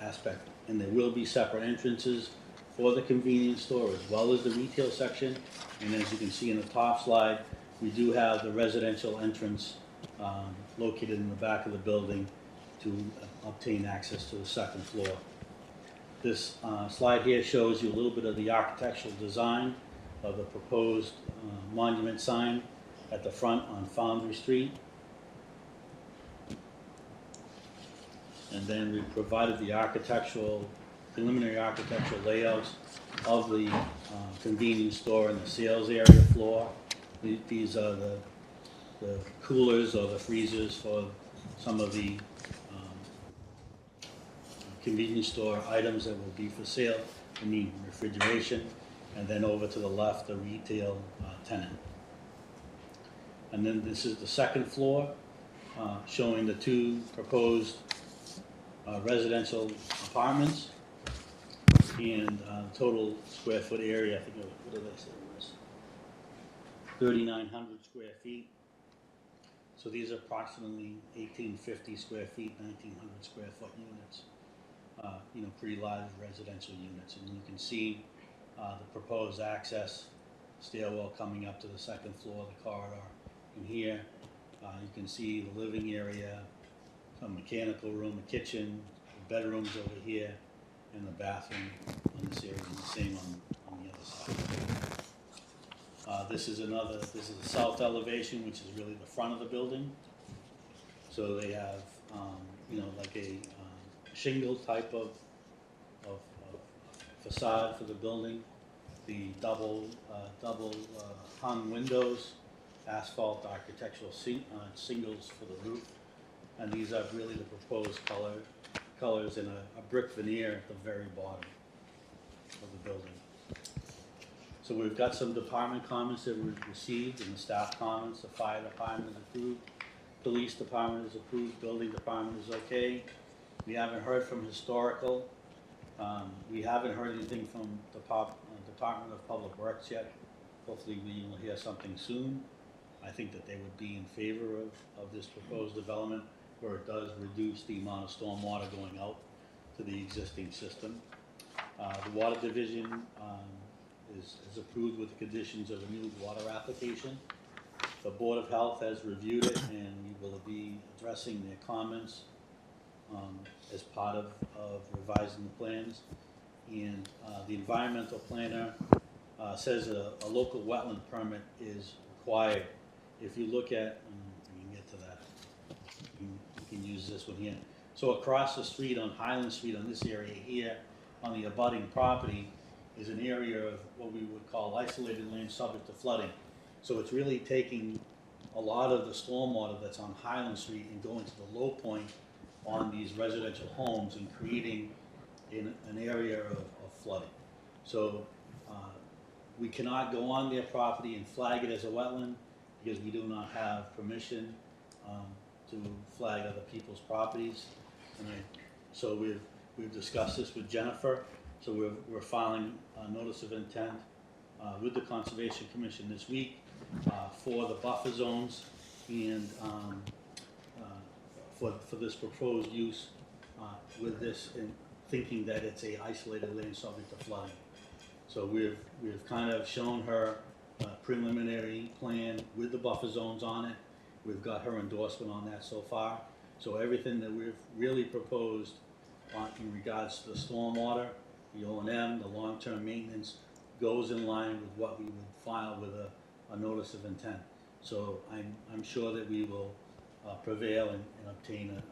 aspect. And there will be separate entrances for the convenience store as well as the retail section. And as you can see in the top slide, we do have the residential entrance located in the back of the building to obtain access to the second floor. This slide here shows you a little bit of the architectural design of the proposed monument sign at the front on Foundry Street. And then we provided the preliminary architectural layouts of the convenience store and the sales area floor. These are the coolers or the freezers for some of the convenience store items that will be for sale and need refrigeration. And then over to the left, the retail tenant. And then this is the second floor, showing the two proposed residential apartments and total square foot area. I think, what did I say it was? 3,900 square feet. So these are approximately 1,850 square feet, 1,900 square foot units. Pretty large residential units. And you can see the proposed access stairwell coming up to the second floor of the corridor. And here you can see the living area, some mechanical room, a kitchen, bedrooms over here, and the bathroom on this area, and the same on the other side. This is the south elevation, which is really the front of the building. So they have, like a shingle type of facade for the building, the double hung windows, asphalt architectural shingles for the roof, and these are really the proposed colors in a brick veneer at the very bottom of the building. So we've got some department comments that we've received and the staff comments. The fire department is approved, police department is approved, building department is okay. We haven't heard from historical. We haven't heard anything from the Department of Public Works yet. Hopefully we will hear something soon. I think that they would be in favor of this proposed development where it does reduce the amount of stormwater going out to the existing system. The Water Division is approved with the conditions of a new water application. The Board of Health has reviewed it and we will be addressing their comments as part of revising the plans. And the environmental planner says a local wetland permit is required. If you look at, you can get to that, you can use this one here. So across the street on Highland Street, on this area here, on the abutting property, is an area of what we would call isolated land subject to flooding. So it's really taking a lot of the stormwater that's on Highland Street and going to the low point on these residential homes and creating an area of flooding. So we cannot go on their property and flag it as a wetland because we do not have permission to flag other people's properties. So we've discussed this with Jennifer. So we're filing a notice of intent with the Conservation Commission this week for the buffer zones and for this proposed use with this in thinking that it's a isolated land subject to flooding. So we've kind of shown her a preliminary plan with the buffer zones on it. We've got her endorsement on that so far. So everything that we've really proposed in regards to the stormwater, the O&M, the long-term maintenance, goes in line with what we would file with a notice of intent. So I'm sure that we will prevail and obtain an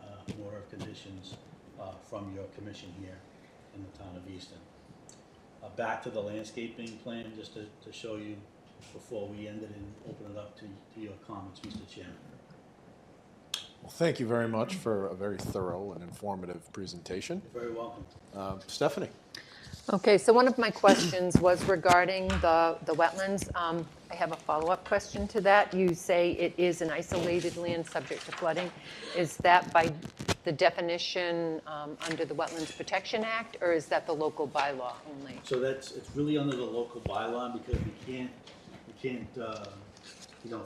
order of conditions from your commission here in the town of Easton. Back to the landscaping plan, just to show you before we end it and open it up to your comments, Mr. Chairman. Well, thank you very much for a very thorough and informative presentation. You're very welcome. Stephanie. Okay, so one of my questions was regarding the wetlands. I have a follow-up question to that. You say it is an isolated land subject to flooding. Is that by the definition under the Wetlands Protection Act, or is that the local bylaw only? So it's really under the local bylaw because we can't,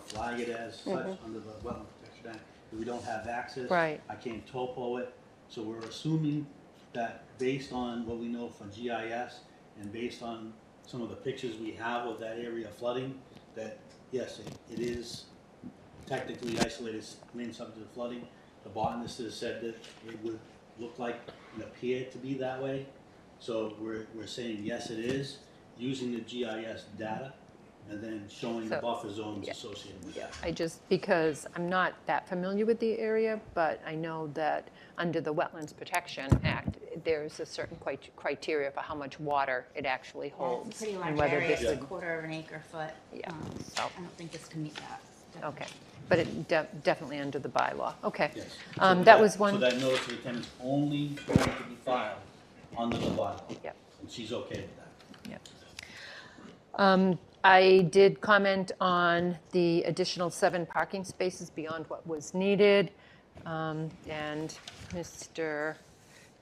flag it as such under the Wetland Protection Act. We don't have access. Right. I can't topo it. So we're assuming that based on what we know from GIS and based on some of the pictures we have of that area flooding, that yes, it is technically isolated land subject to flooding. The botanist has said that it would look like and appear to be that way. So we're saying yes, it is, using the GIS data and then showing the So, buffer zones yeah. associated with that. I just, because I'm not that familiar with the area, but I know that under the Wetlands Protection Act, there's a certain criteria for how much water it actually Yeah, holds. it's a pretty and large whether area, this it's a would- quarter of an acre foot. Yeah, I don't think this can meet that. Okay, but it definitely under the bylaw. Okay. Yes. That was So one. that notice of intent is only going to be filed under the bylaw. Yep. And she's okay with that. Yep. I did comment on the additional 7 parking spaces beyond what was needed. And Mr.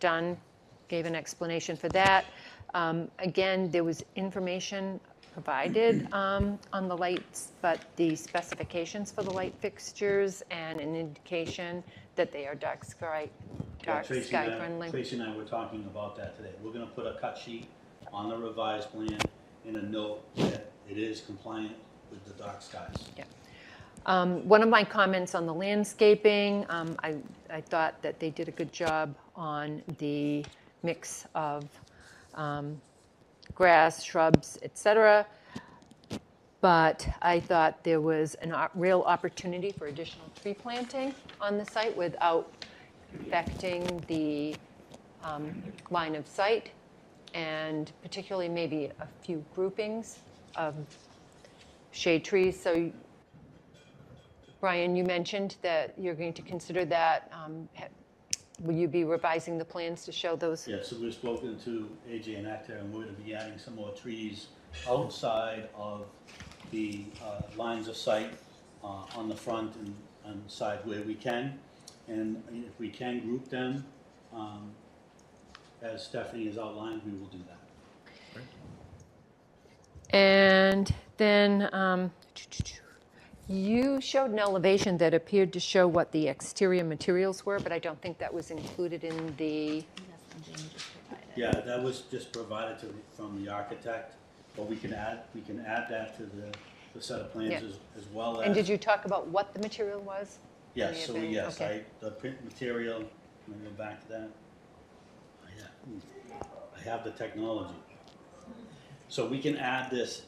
Dunn gave an explanation for that. Again, there was information provided on the lights, but the specifications for the light fixtures and an indication that they are dark sky friendly. Tracy and I were talking about that today. We're gonna put a cut sheet on the revised plan and a note that it is compliant with the dark skies. Yeah. One of my comments on the landscaping, I thought that they did a good job on the mix of grass, shrubs, etc. But I thought there was a real opportunity for additional tree planting on the site without affecting the line of sight, and particularly maybe a few groupings of shade trees. So Brian, you mentioned that you're going to consider that. Will you be revising the plans to show those? Yeah, so we've spoken to AJ and Actor, and we're gonna be adding some more trees outside of the lines of sight on the front and side where we can. And if we can group them, as Stephanie has outlined, we will do that. And then you showed an elevation that appeared to show what the exterior materials were, but I don't think that was included in the, Yeah, that was just provided from the architect, but we can add that to the set of plans Yeah. as well as. and did you talk about what the material was? Yes, so Anything? yes, Okay. the print material, let me go back to that. I have the technology. So we can add this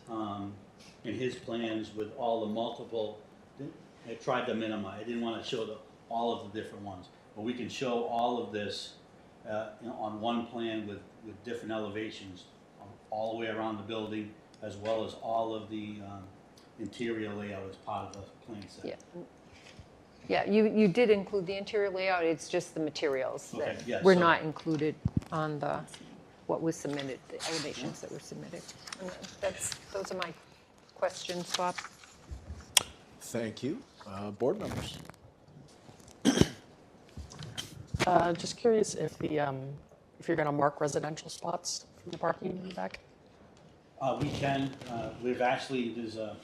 in his plans with all the multiple, I tried to minimize, I didn't want to show all of the different ones, but we can show all of this on one plan with different elevations all the way around the building, as well as all of the interior layout as part of the plan set. Yeah. Yeah, you did include the interior layout, it's just the materials Okay, that yeah, were so- not included on what was submitted, the elevations that were submitted. And those are my questions, Bob. Thank you. Board members? Just curious if you're going to mark residential spots from the parking in the back? We can, there's a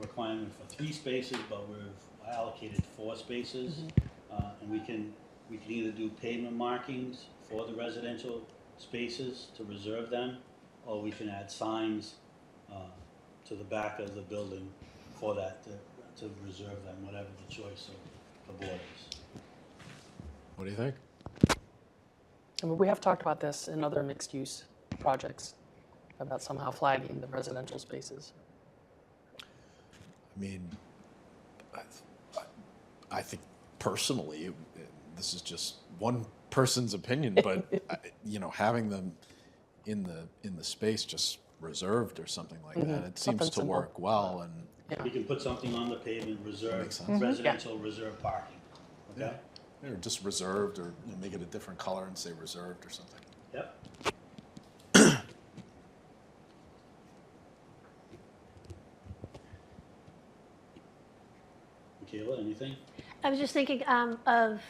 requirement for 3 spaces, but we've allocated 4 spaces. And we can either do pavement markings for the residential spaces to reserve them, or we can add signs to the back of the building for that, to reserve them, whatever the choice of the board is. What do you think? I mean, we have talked about this in other mixed-use projects, about somehow flagging the residential spaces. I mean, I think personally, this is just one person's opinion, but having them in the space just reserved or something like that, it seems Something to simple. work well. And We can put something on the pavement, reserve, Makes sense. residential reserve parking, okay? or just reserved, or make it a different color and say reserved or something. Yep. Kayla, anything? I was just thinking of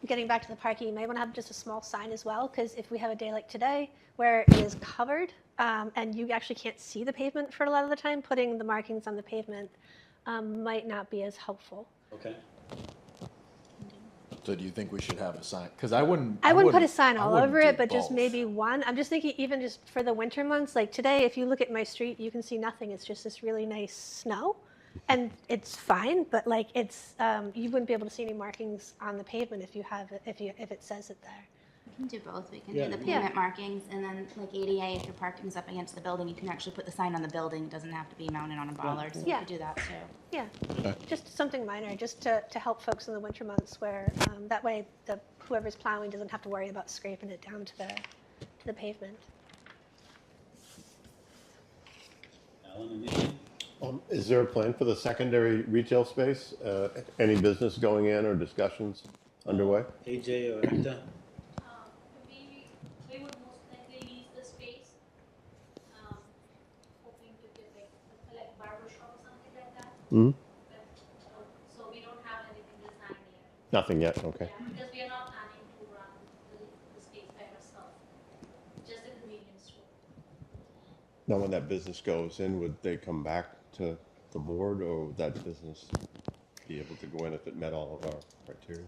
getting back to the parking, you may want to have just a small sign as well, because if we have a day like today where it is covered and you actually can't see the pavement for a lot of the time, putting the markings on the pavement might not be as helpful. Okay. So do you think we should have a sign? Because I wouldn't. I wouldn't put a sign I all wouldn't over do it, but just both. maybe one. I'm just thinking even just for the winter months, like today, if you look at my street, you can see nothing. It's just this really nice snow. And it's fine, but like it's, you wouldn't be able to see any markings on the pavement if you have it, if it says it there. We can do both. We can Yeah. do the pavement markings, and then like ADA, if your parking's up against the building, you can actually put the sign on the building. It doesn't have to be mounted on a bollard, so we Yeah. could do that too. Yeah, Okay. just something minor, just to help folks in the winter months where that way whoever's plowing doesn't have to worry about scraping it down to the pavement. Alan, anything? Is there a plan for the secondary retail space? Any business going in or discussions underway? AJ or Hector? We would most likely use the space, hoping to get like barber shop or something like that. Hmm. But, so we don't have anything designed yet. Nothing yet, okay. Yeah, because we are not planning to run the space by ourselves, just a convenience store. Now, when that business goes in, would they come back to the board, or would that business be able to go in if it met all of our criteria?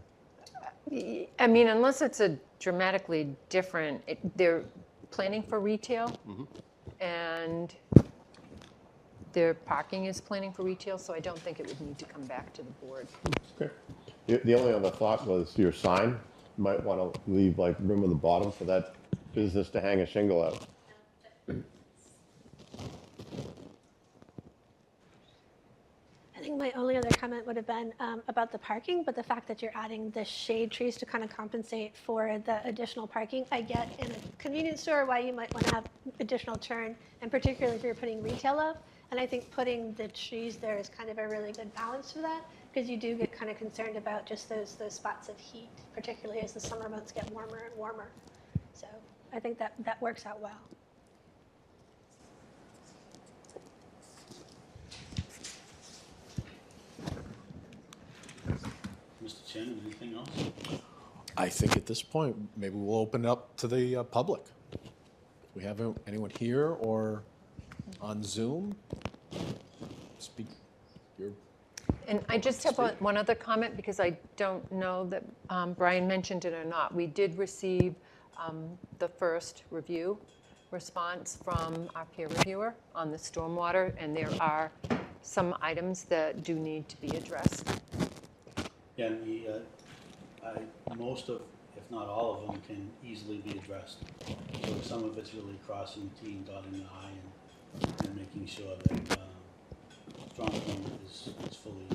I mean, unless it's a dramatically different, they're planning for retail and their parking is planning for retail, so I don't think it would need to come back to the board. Okay. The only other thought was your sign. You might want to leave like room on the bottom for that business to hang a shingle out. I think my only other comment would have been about the parking, but the fact that you're adding the shade trees to kind of compensate for the additional parking. I get in a convenience store why you might want to have additional turn, and particularly if you're putting retail up. And I think putting the trees there is kind of a really good balance for that, because you do get kind of concerned about just those spots of heat, particularly as the summer months get warmer and warmer. So I think that works out well. Mr. Chairman, anything else? I think at this point, maybe we'll open up to the public. We have anyone here or on Zoom? Speak. And I just have one other comment, because I don't know that Brian mentioned it or not. We did receive the first review response from our peer reviewer on the stormwater, and there are some items that do need to be addressed. Yeah, and most of, if not all of them, can easily be addressed. So some of it's really crossing the T and dotting the I and making sure that Strong Point is fully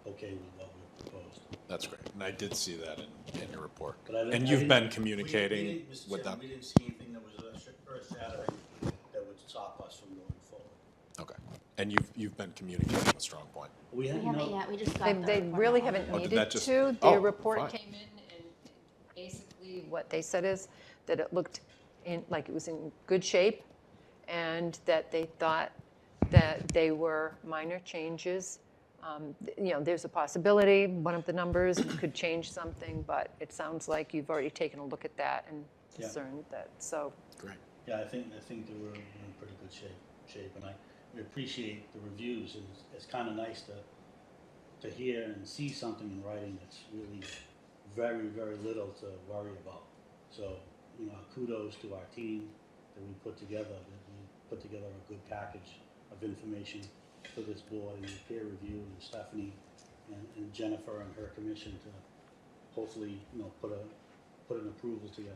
okay with what we proposed. That's great. And I did see that in your report. But I didn't- And I you've didn't- been we communicating didn't- Mr. with Chairman, them? We didn't see anything that was earth-shattering that would stop us from going forward. Okay. And you've been communicating with Strong Point? We We had, haven't yet, we just got the They report really out. haven't Oh, did needed that just- to. oh, Their report fine. came in, and basically what they said is that it looked like it was in good shape, and that they thought that they were minor changes. There's a possibility one of the numbers could change something, but it sounds like you've already taken a look at that and Yeah. discerned that, so. Great. yeah, I think that we're in pretty good shape, and we appreciate the reviews, and it's kind of nice to hear and see something in writing that's really very, very little to worry about. So, kudos to our team that we put together a good package of information for this board and the peer review, and Stephanie and Jennifer and her commission to hopefully, put an approval together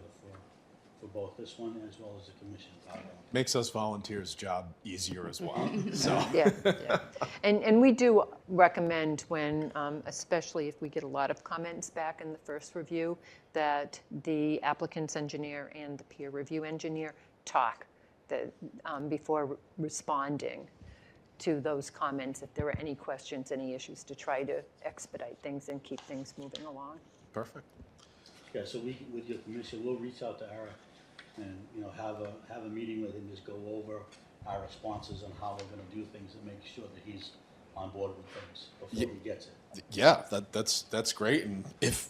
for both this one as well as the commission. Makes us volunteers' job easier as well, so. Yeah. And we do recommend when, especially if we get a lot of comments back in the first review, that the applicant's engineer and the peer review engineer talk before responding to those comments, if there are any questions, any issues, to try to expedite things and keep things moving along. Perfect. Yeah, so with your permission, we'll reach out to Eric and, have a meeting with him, just go over our responses on how we're gonna do things and make sure that he's on board with things before he gets it. Yeah, that's great. And if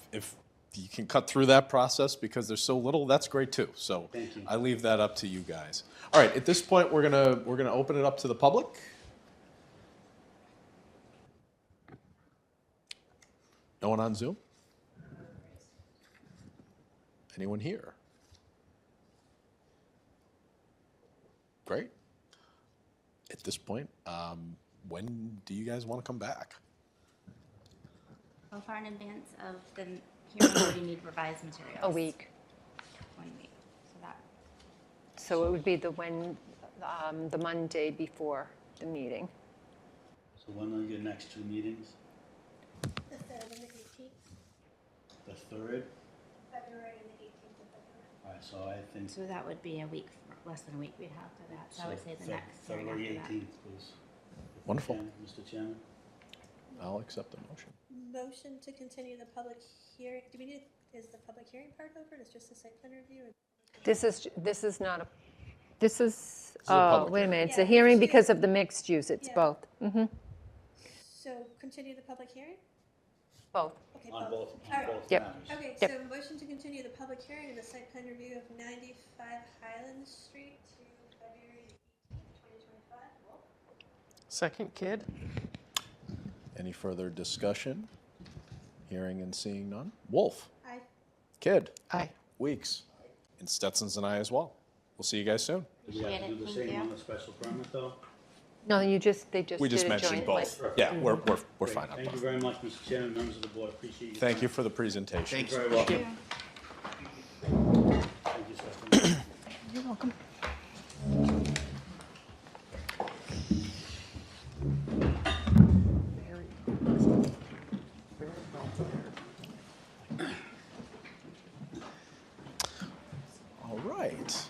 you can cut through that process because there's so little, that's great too. So Thank you. I leave that up to you guys. All right, at this point, we're gonna open it up to the public. No one on Zoom? Anyone here? Great. At this point, when do you guys want to come back? How far in advance of the hearing would you need revised materials? A week. 1 week. So that, So it would be the Monday before the meeting. So when are your next 2 meetings? The 3rd and the 18th, The 3rd? February and the 18th of February. All right, so I think. so that would be a week, less than a week we'd have for that. So I would say the next hearing February after that. 18th, please. Wonderful. Mr. Chairman? I'll accept the motion. Motion to continue the public hearing, is the public hearing part over? It's just a site plan review? This is not a, this is, a public wait a minute, it's a Yeah, hearing it's- because of the mixed use, it's Yeah. both. So continue the public hearing? Both. Okay, On both. both All right. Yep. matters. Okay, Yep. so motion to continue the public hearing and the site plan review of 95 Highland Street to February 18th, 2025. Wolf? Second, Kid? Any further discussion? Hearing and seeing none. Wolf, Aye. Kidd, Aye. Weeks, and Stetson's and I as well. We'll see you guys soon. Do we have Appreciate to it. do the Thank same you. on the special permit, though? No, they just We did just it mentioned jointly. both. Yeah, we're Great. fine on Thank you both. very much, Mr. Chairman, members of the board, appreciate your Thank time. you for the presentation. Thank you. Very welcome. Thank you, Stephanie. You're welcome. All right.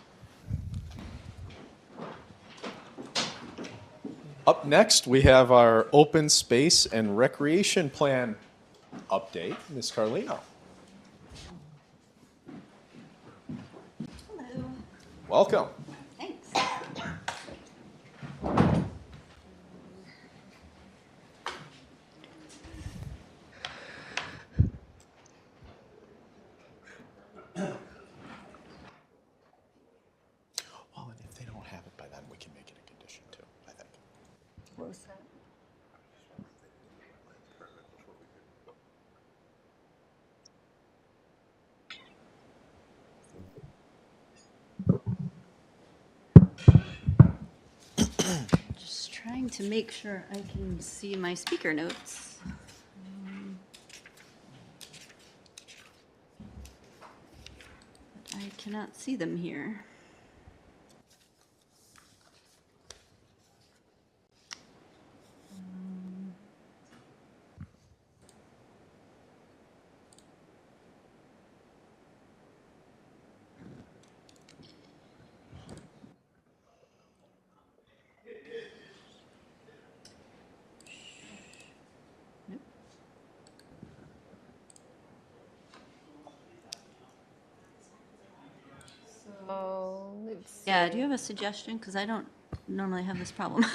Up next, we have our open space and recreation plan update. Ms. Carlino, Hello. welcome. Thanks. Well, and if they don't have it by then, we can make it a condition too, I think. What was that? Just trying to make sure I can see my speaker notes. But I cannot see them here. So, let's Yeah, do you have a suggestion? Because I don't normally have this problem. I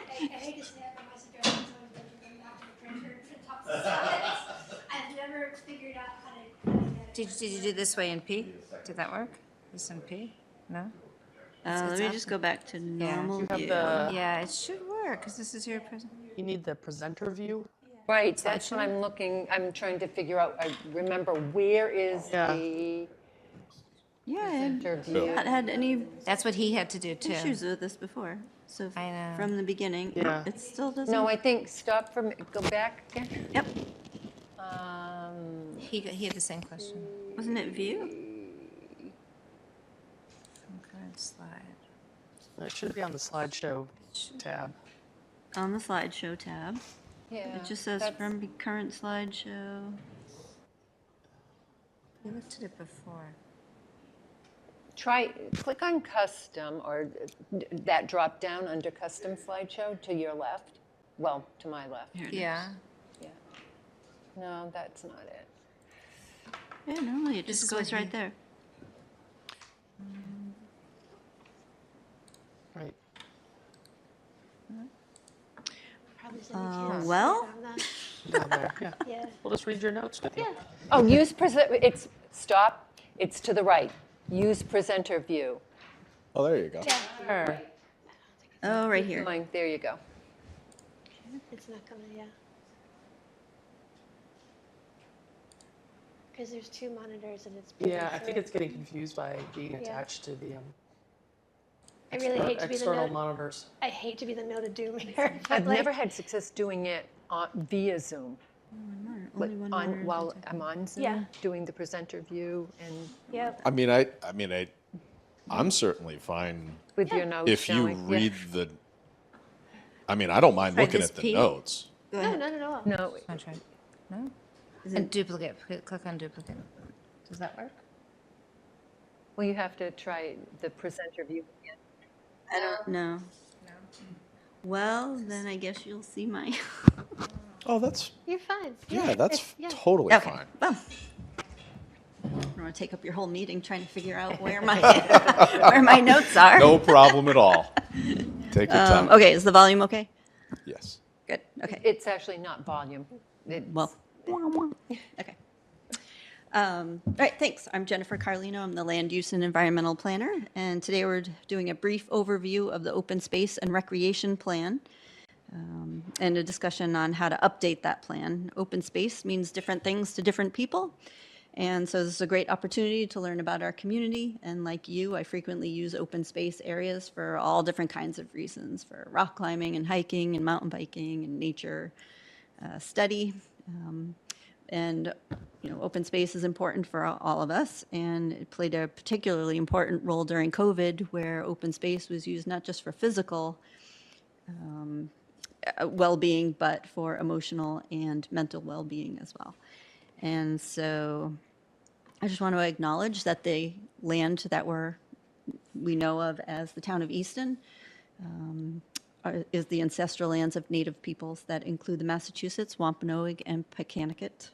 hate to snap at my suggestions, I was looking back to the printer and print off the slides. I've never figured out how to get it. Did you do this way in P? Did that work? This in P? No? Let me just go back to normal You have view. the, Yeah, it should work, because this is your present. you need the presenter view? Right, that's what I'm looking, I'm trying to figure out, I remember where is Yeah. the Yeah, I interview? had had any That's what he had to do, too. issues with this before. So I know. from the beginning, Yeah. it still doesn't. No, I think, stop from, go back again. Yep. He had the same question. Wasn't it view? Current slide. It should be on the slideshow tab. On the slideshow tab. Yeah. It just says that's- from current slideshow. We looked at it before. Try, click on custom or that drop down under custom slideshow to your left. Well, to my left. Here it is. Yeah. Yeah. No, that's not it. Yeah, normally it This just is goes what right there. Right. Probably somebody can't see it well, on that. Down there, yeah. Yeah. We'll just read your notes with you. Yeah. Oh, use present, it's, stop, it's to the right. Use presenter view. Oh, there you go. Sure. oh, right here. Going, there you go. It's not coming, yeah. Because there's two monitors and it's. Yeah, I through. think it's getting confused by being Yeah. attached to the I really hate to be the external note. monitors. I hate to be the note of doom here. but I've like, never had success doing it via Zoom. But Only one on, monitor while detected. I'm on Zoom, Yeah. doing the presenter view and Yep. I'm certainly fine with your notes if you showing. Yeah. read the, I mean, I don't mind Sorry, looking this at the P? notes. Go No, ahead. not at all. No, I'll try. No? Is And it, duplicate, click on duplicate. Does that work? well, you have to try the presenter view again. I don't know. Well, then I guess you'll see my. Oh, that's, You're fine. yeah, that's it's- yeah. totally Okay. fine. Well, I don't want to take up your whole meeting trying to figure out where my where my notes are. No problem at all. Take your time. Okay, is the volume okay? Yes. Good. Okay. It's actually not volume. Well, okay. All right, thanks. I'm Jennifer Carlino. I'm the Land Use and Environmental Planner, and today we're doing a brief overview of the Open Space and Recreation Plan, and a discussion on how to update that plan. Open space means different things to different people, and so this is a great opportunity to learn about our community. And like you, I frequently use open space areas for all different kinds of reasons, for rock climbing and hiking and mountain biking and nature study. And you know, open space is important for all of us, and it played a particularly important role during COVID, where open space was used not just for physical well-being, but for emotional and mental well-being as well. And so I just want to acknowledge that the land that we know of as the Town of Easton is the ancestral lands of Native peoples that include the Massachusetts, Wampanoag, and Pecanicut.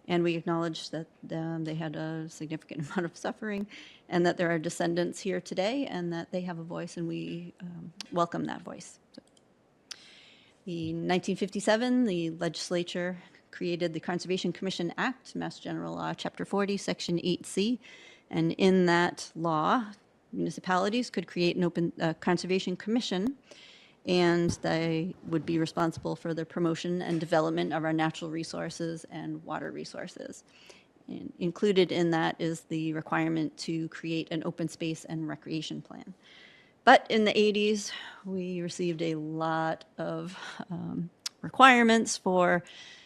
And we acknowledge that they had a significant amount of suffering, and that there are descendants here today, and that they have a voice, and we welcome that voice. So, in 1957, the legislature created the Conservation Commission Act, Mass General Law, Chapter 40, Section 8C, and in that law, municipalities could create an open conservation commission, and they would be responsible for the promotion and development of our natural resources and water resources. And included in that is the requirement to create an open space and recreation plan. But in the 80s, we received a lot of requirements for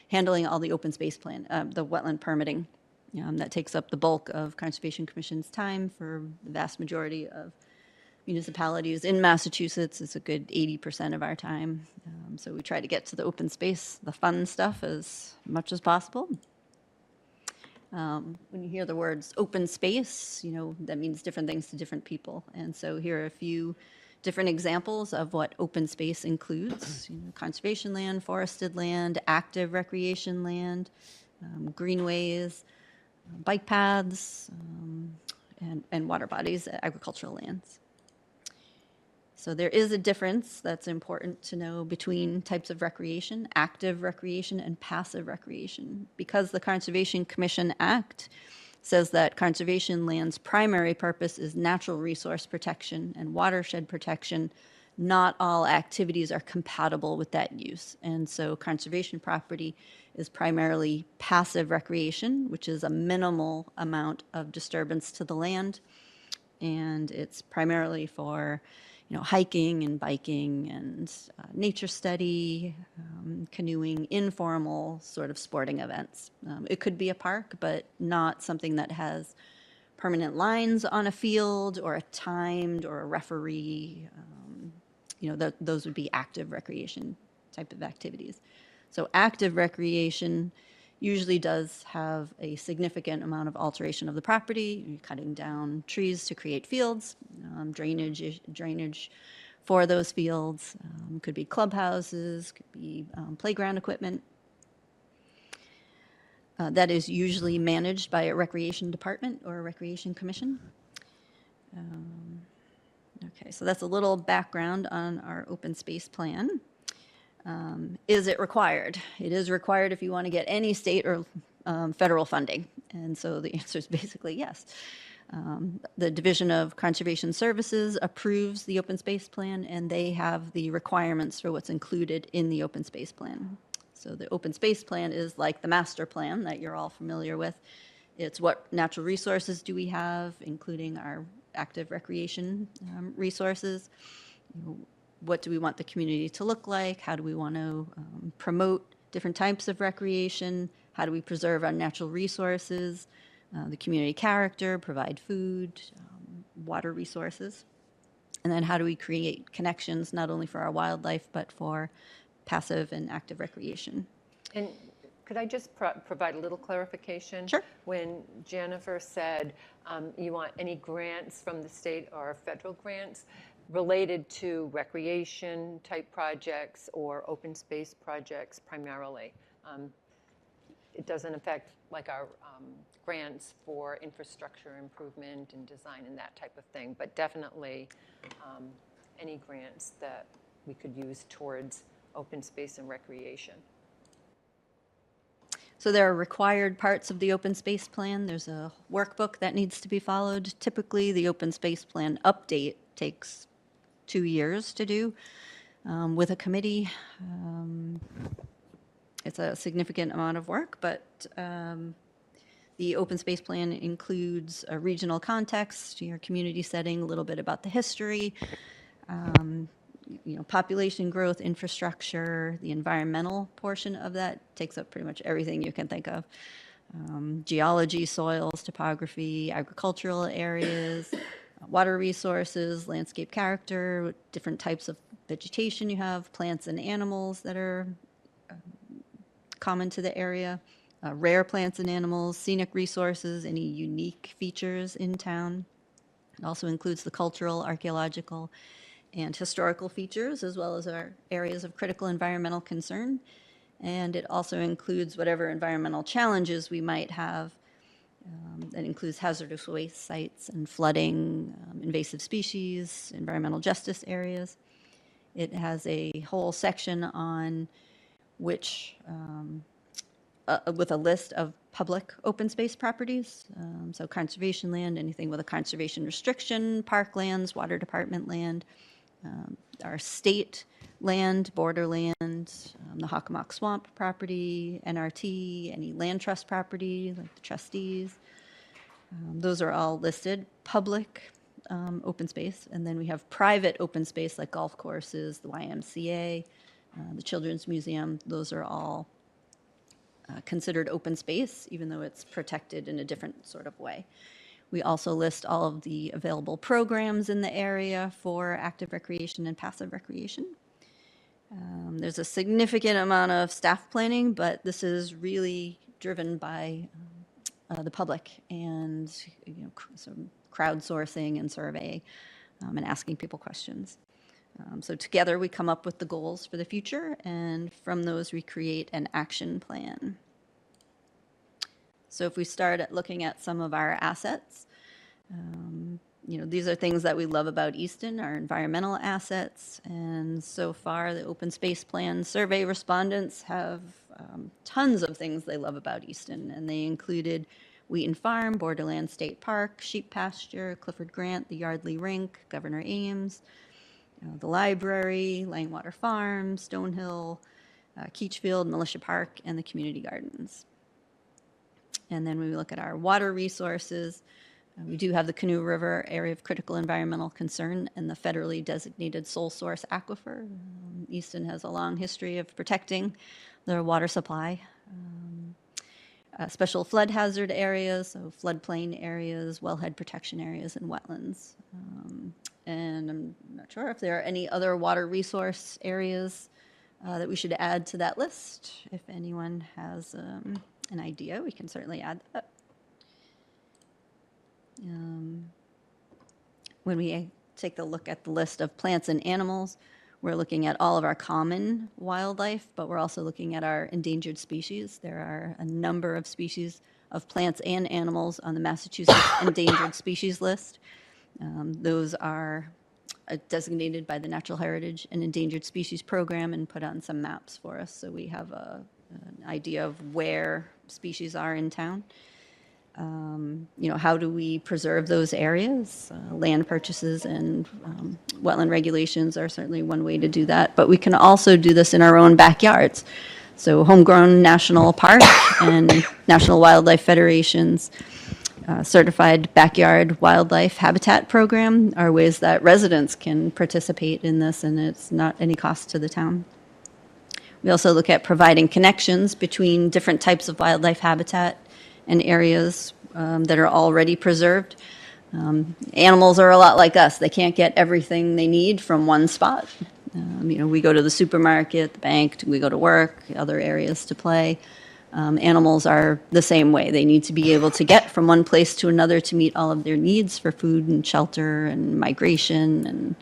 handling all the open space plan, the wetland permitting. That takes up the bulk of Conservation Commission's time for the vast majority of municipalities in Massachusetts. It's a good 80% of our time. So we try to get to the open space, the fun stuff, as much as possible. When you hear the words open space, you know, that means different things to different people. And so here are a few different examples of what open space includes. You know, conservation land, forested land, active recreation land, greenways, bike paths, and water bodies, agricultural lands. So there is a difference that's important to know between types of recreation, active recreation and passive recreation. Because the Conservation Commission Act says that conservation land's primary purpose is natural resource protection and watershed protection, not all activities are compatible with that use. And so conservation property is primarily passive recreation, which is a minimal amount of disturbance to the land. And it's primarily for, you know, hiking and biking and nature study, canoeing, informal sort of sporting events. It could be a park, but not something that has permanent lines on a field or a timed or a referee. You know, those would be active recreation type of activities. So active recreation usually does have a significant amount of alteration of the property. You're cutting down trees to create fields, drainage for those fields. Could be clubhouses, could be playground equipment. That is usually managed by a recreation department or a recreation commission. Okay, so that's a little background on our open space plan. Is it required? It is required if you want to get any state or federal funding. And so the answer is basically yes. The Division of Conservation Services approves the open space plan, and they have the requirements for what's included in the open space plan. So the open space plan is like the master plan that you're all familiar with. It's what natural resources do we have, including our active recreation resources. What do we want the community to look like? How do we want to promote different types of recreation? How do we preserve our natural resources, the community character, provide food, water resources? And then how do we create connections not only for our wildlife, but for passive and active recreation? And could I just provide a little clarification? Sure. When Jennifer said you want any grants from the state or federal grants related to recreation type projects or open space projects primarily, it doesn't affect like our grants for infrastructure improvement and design and that type of thing, but definitely any grants that we could use towards open space and recreation. So there are required parts of the open space plan. There's a workbook that needs to be followed. Typically, the open space plan update takes 2 years to do with a committee. It's a significant amount of work, but the open space plan includes a regional context, your community setting, a little bit about the history, population growth, infrastructure. The environmental portion of that takes up pretty much everything you can think of. Geology, soils, topography, agricultural areas, water resources, landscape character, different types of vegetation you have, plants and animals that are common to the area, rare plants and animals, scenic resources, any unique features in town. It also includes the cultural, archaeological, and historical features, as well as our areas of critical environmental concern. And it also includes whatever environmental challenges we might have. That includes hazardous waste sites and flooding, invasive species, environmental justice areas. It has a whole section on which, with a list of public open space properties. So conservation land, anything with a conservation restriction, parklands, water department land, our state land, borderland, the Hockomock Swamp property, NRT, any land trust property, like the trustees. Those are all listed. Public open space, and then we have private open space like golf courses, the YMCA, the Children's Museum. Those are all considered open space, even though it's protected in a different sort of way. We also list all of the available programs in the area for active recreation and passive recreation. There's a significant amount of staff planning, but this is really driven by the public and some crowdsourcing and survey and asking people questions. So together we come up with the goals for the future, and from those we create an action plan. So if we start at looking at some of our assets, these are things that we love about Easton, our environmental assets. And so far, the open space plan survey respondents have tons of things they love about Easton. And they included Wheaton Farm, Borderland State Park, sheep pasture, Clifford Grant, the Yardley Rink, Governor Ames, the library, Langwater Farm, Stonehill, Keachfield, Militia Park, and the community gardens. And then when we look at our water resources, we do have the Canoe River area of critical environmental concern and the federally designated sole source aquifer. Easton has a long history of protecting their water supply. Special flood hazard areas, so floodplain areas, wellhead protection areas, and wetlands. And I'm not sure if there are any other water resource areas that we should add to that list. If anyone has an idea, we can certainly add that. When we take a look at the list of plants and animals, we're looking at all of our common wildlife, but we're also looking at our endangered species. There are a number of species of plants and animals on the Massachusetts endangered species list. Those are designated by the Natural Heritage and Endangered Species Program and put on some maps for us. So we have an idea of where species are in town. How do we preserve those areas? Land purchases and wetland regulations are certainly one way to do that, but we can also do this in our own backyards. So Homegrown National Park and National Wildlife Federation's certified backyard wildlife habitat program are ways that residents can participate in this, and it's not any cost to the town. We also look at providing connections between different types of wildlife habitat and areas that are already preserved. Animals are a lot like us. They can't get everything they need from one spot. We go to the supermarket, the bank, we go to work, other areas to play. Animals are the same way. They need to be able to get from one place to another to meet all of their needs for food and shelter and migration and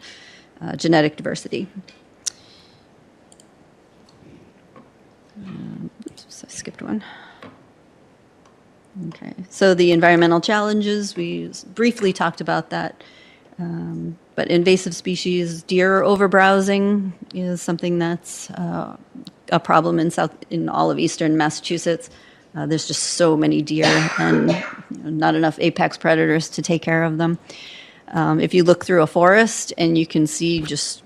genetic diversity. Oops, I skipped one. Okay, so the environmental challenges, we briefly talked about that. But invasive species, deer overbrowsing is something that's a problem in all of eastern Massachusetts. There's just so many deer and not enough apex predators to take care of them. If you look through a forest and you can see just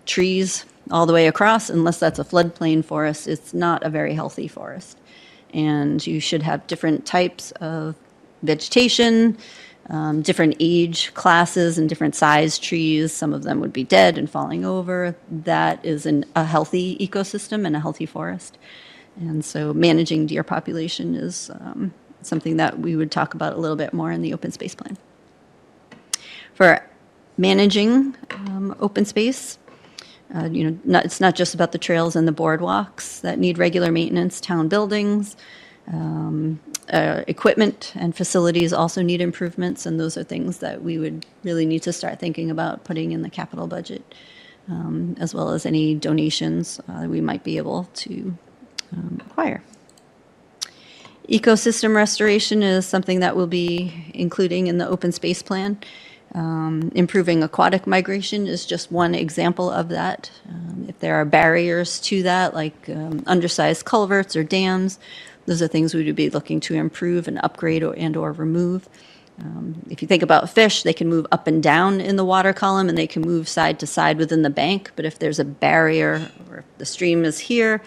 trees all the way across, unless that's a floodplain forest, it's not a very healthy forest. And you should have different types of vegetation, different age classes and different size trees. Some of them would be dead and falling over. That is a healthy ecosystem and a healthy forest. And so managing deer population is something that we would talk about a little bit more in the open space plan. For managing open space, it's not just about the trails and the boardwalks that need regular maintenance. Town buildings, equipment and facilities also need improvements, and those are things that we would really need to start thinking about putting in the capital budget, as well as any donations we might be able to acquire. Ecosystem restoration is something that we'll be including in the open space plan. Improving aquatic migration is just one example of that. If there are barriers to that, like undersized culverts or dams, those are things we would be looking to improve and upgrade or remove. If you think about fish, they can move up and down in the water column and they can move side to side within the bank. But if there's a barrier, or if the stream is here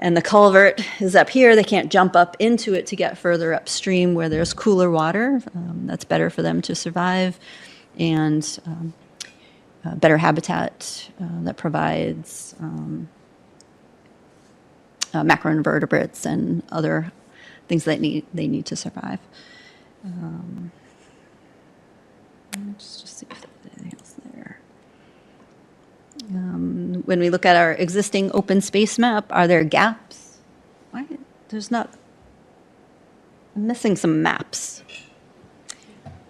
and the culvert is up here, they can't jump up into it to get further upstream where there's cooler water. That's better for them to survive, and better habitat that provides macroinvertebrates and other things that they need to survive. Let's just see if there's anything else there. When we look at our existing open space map, are there gaps? Why? There's not. I'm missing some maps.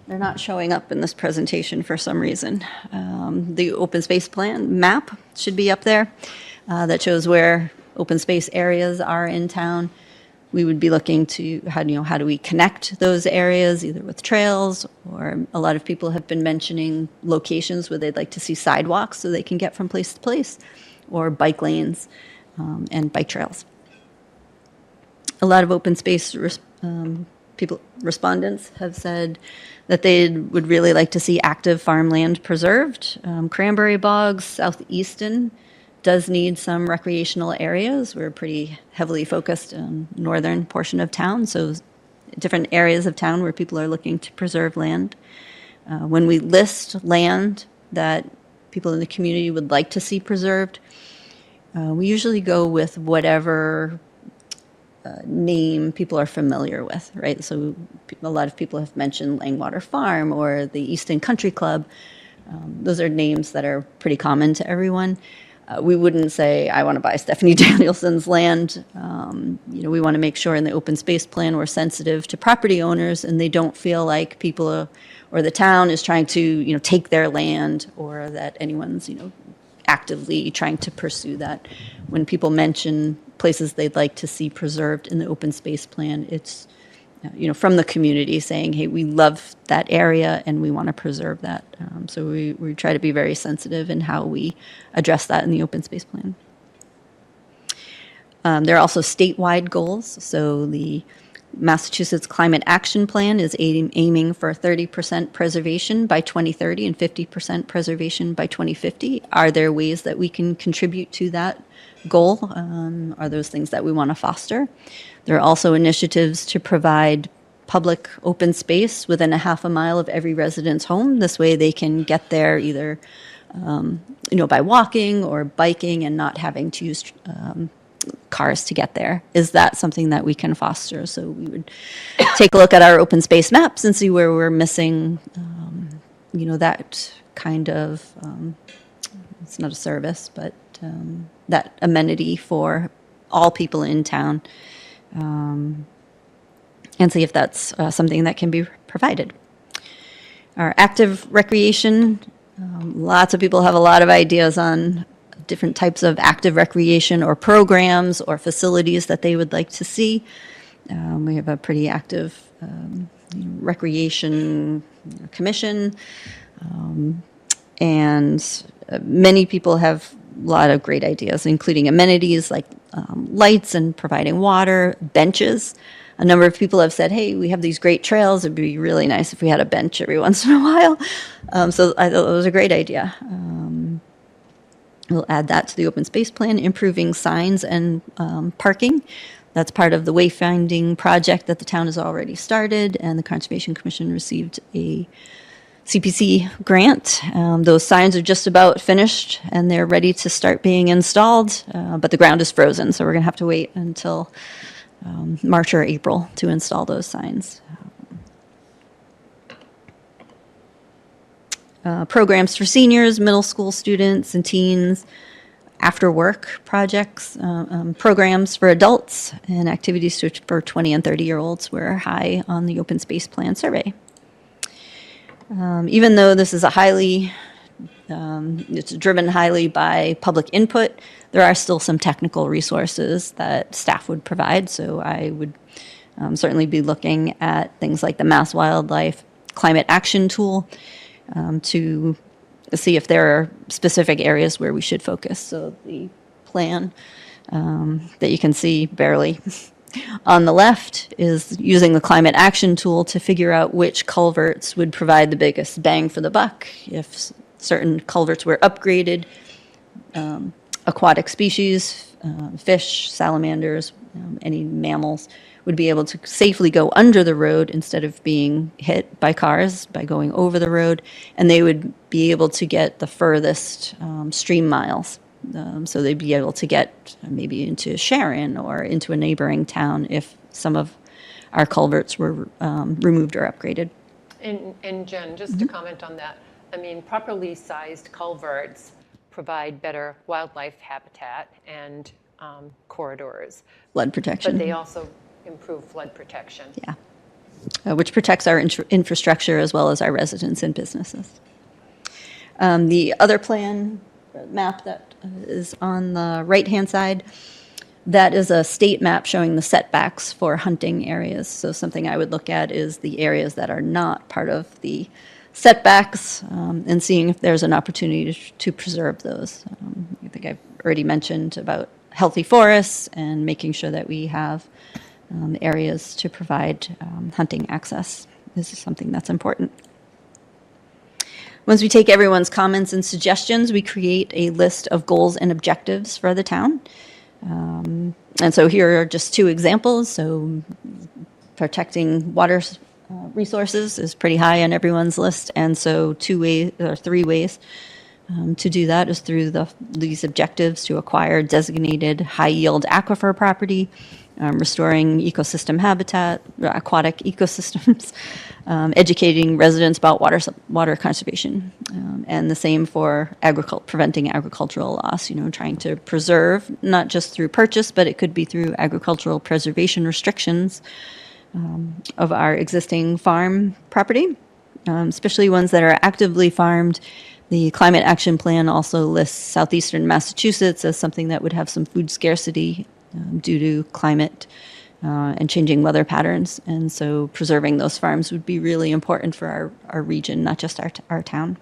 They're not showing up in this presentation for some reason. The open space plan map should be up there. That shows where open space areas are in town. We would be looking to how do we connect those areas, either with trails, or a lot of people have been mentioning locations where they'd like to see sidewalks so they can get from place to place, or bike lanes and bike trails. A lot of open space respondents have said that they would really like to see active farmland preserved. Cranberry Bogs, South Easton does need some recreational areas. We're pretty heavily focused on northern portion of town, so different areas of town where people are looking to preserve land. When we list land that people in the community would like to see preserved, we usually go with whatever name people are familiar with, right? So a lot of people have mentioned Langwater Farm or the Easton Country Club. Those are names that are pretty common to everyone. We wouldn't say, I want to buy Stephanie Danielson's land. We want to make sure in the open space plan we're sensitive to property owners and they don't feel like people or the town is trying to, take their land, or that anyone's, actively trying to pursue that. When people mention places they'd like to see preserved in the open space plan, it's from the community saying, hey, we love that area and we want to preserve that. So we try to be very sensitive in how we address that in the open space plan. There are also statewide goals. So the Massachusetts Climate Action Plan is aiming for 30% preservation by 2030 and 50% preservation by 2050. Are there ways that we can contribute to that goal? Are those things that we want to foster? There are also initiatives to provide public open space within a half a mile of every resident's home. This way they can get there either by walking or biking and not having to use cars to get there. Is that something that we can foster? So we would take a look at our open space maps and see where we're missing, that kind of, it's not a service, but that amenity for all people in town, and see if that's something that can be provided. Our active recreation, lots of people have a lot of ideas on different types of active recreation or programs or facilities that they would like to see. We have a pretty active recreation commission, and many people have a lot of great ideas, including amenities like lights and providing water, benches. A number of people have said, hey, we have these great trails. It'd be really nice if we had a bench every once in a while. So I thought it was a great idea. We'll add that to the open space plan, improving signs and parking. That's part of the wayfinding project that the town has already started, and the Conservation Commission received a CPC grant. Those signs are just about finished and they're ready to start being installed, but the ground is frozen, so we're going to have to wait until March or April to install those signs. Programs for seniors, middle school students and teens, after work projects, programs for adults, and activities for 20 and 30-year-olds were high on the open space plan survey. Even though this is it's driven highly by public input, there are still some technical resources that staff would provide. So I would certainly be looking at things like the Mass Wildlife Climate Action Tool to see if there are specific areas where we should focus. So the plan that you can see barely on the left is using the Climate Action Tool to figure out which culverts would provide the biggest bang for the buck. If certain culverts were upgraded, aquatic species, fish, salamanders, any mammals would be able to safely go under the road instead of being hit by cars by going over the road, and they would be able to get the furthest stream miles. So they'd be able to get maybe into Sharon or into a neighboring town if some of our culverts were removed or upgraded. And Jen, just to comment on that, I mean, properly sized culverts provide better wildlife habitat and corridors. Flood protection. But they also improve flood protection. Yeah, which protects our infrastructure as well as our residents and businesses. The other plan map that is on the right-hand side, that is a state map showing the setbacks for hunting areas. So something I would look at is the areas that are not part of the setbacks and seeing if there's an opportunity to preserve those. I think I've already mentioned about healthy forests and making sure that we have areas to provide hunting access. This is something that's important. Once we take everyone's comments and suggestions, we create a list of goals and objectives for the town. And so here are just two examples. So protecting water resources is pretty high on everyone's list. And so 3 ways to do that is through these objectives: to acquire designated high-yield aquifer property, restoring ecosystem habitat, aquatic ecosystems, educating residents about water conservation, and the same for preventing agricultural loss, trying to preserve, not just through purchase, but it could be through agricultural preservation restrictions of our existing farm property, especially ones that are actively farmed. The Climate Action Plan also lists southeastern Massachusetts as something that would have some food scarcity due to climate and changing weather patterns. And so preserving those farms would be really important for our region, not just our town.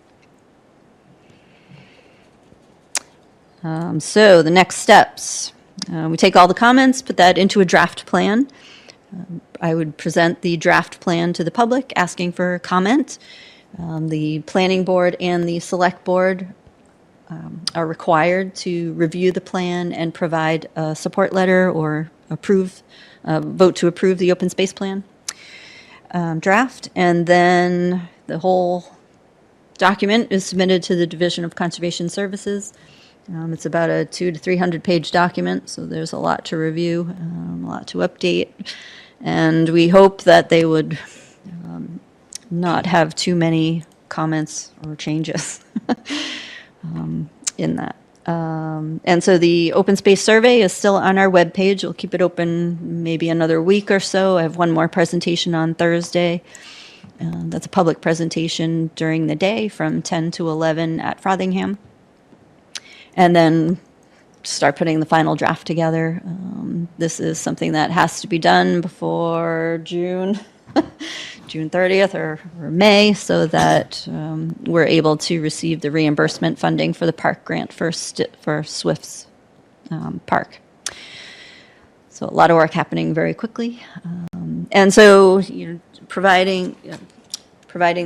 So the next steps, we take all the comments, put that into a draft plan. I would present the draft plan to the public, asking for comment. The planning board and the select board are required to review the plan and provide a support letter or vote to approve the open space plan draft. And then the whole document is submitted to the Division of Conservation Services. It's about a 200 to 300 page document, so there's a lot to review, a lot to update. And we hope that they would not have too many comments or changes in that. And so the open space survey is still on our webpage. We'll keep it open maybe another week or so. I have one more presentation on Thursday. That's a public presentation during the day from 10 to 11 at Frothingham. And then start putting the final draft together. This is something that has to be done before June 30th or May, so that we're able to receive the reimbursement funding for the park grant for Swift's park. So a lot of work happening very quickly. And so, providing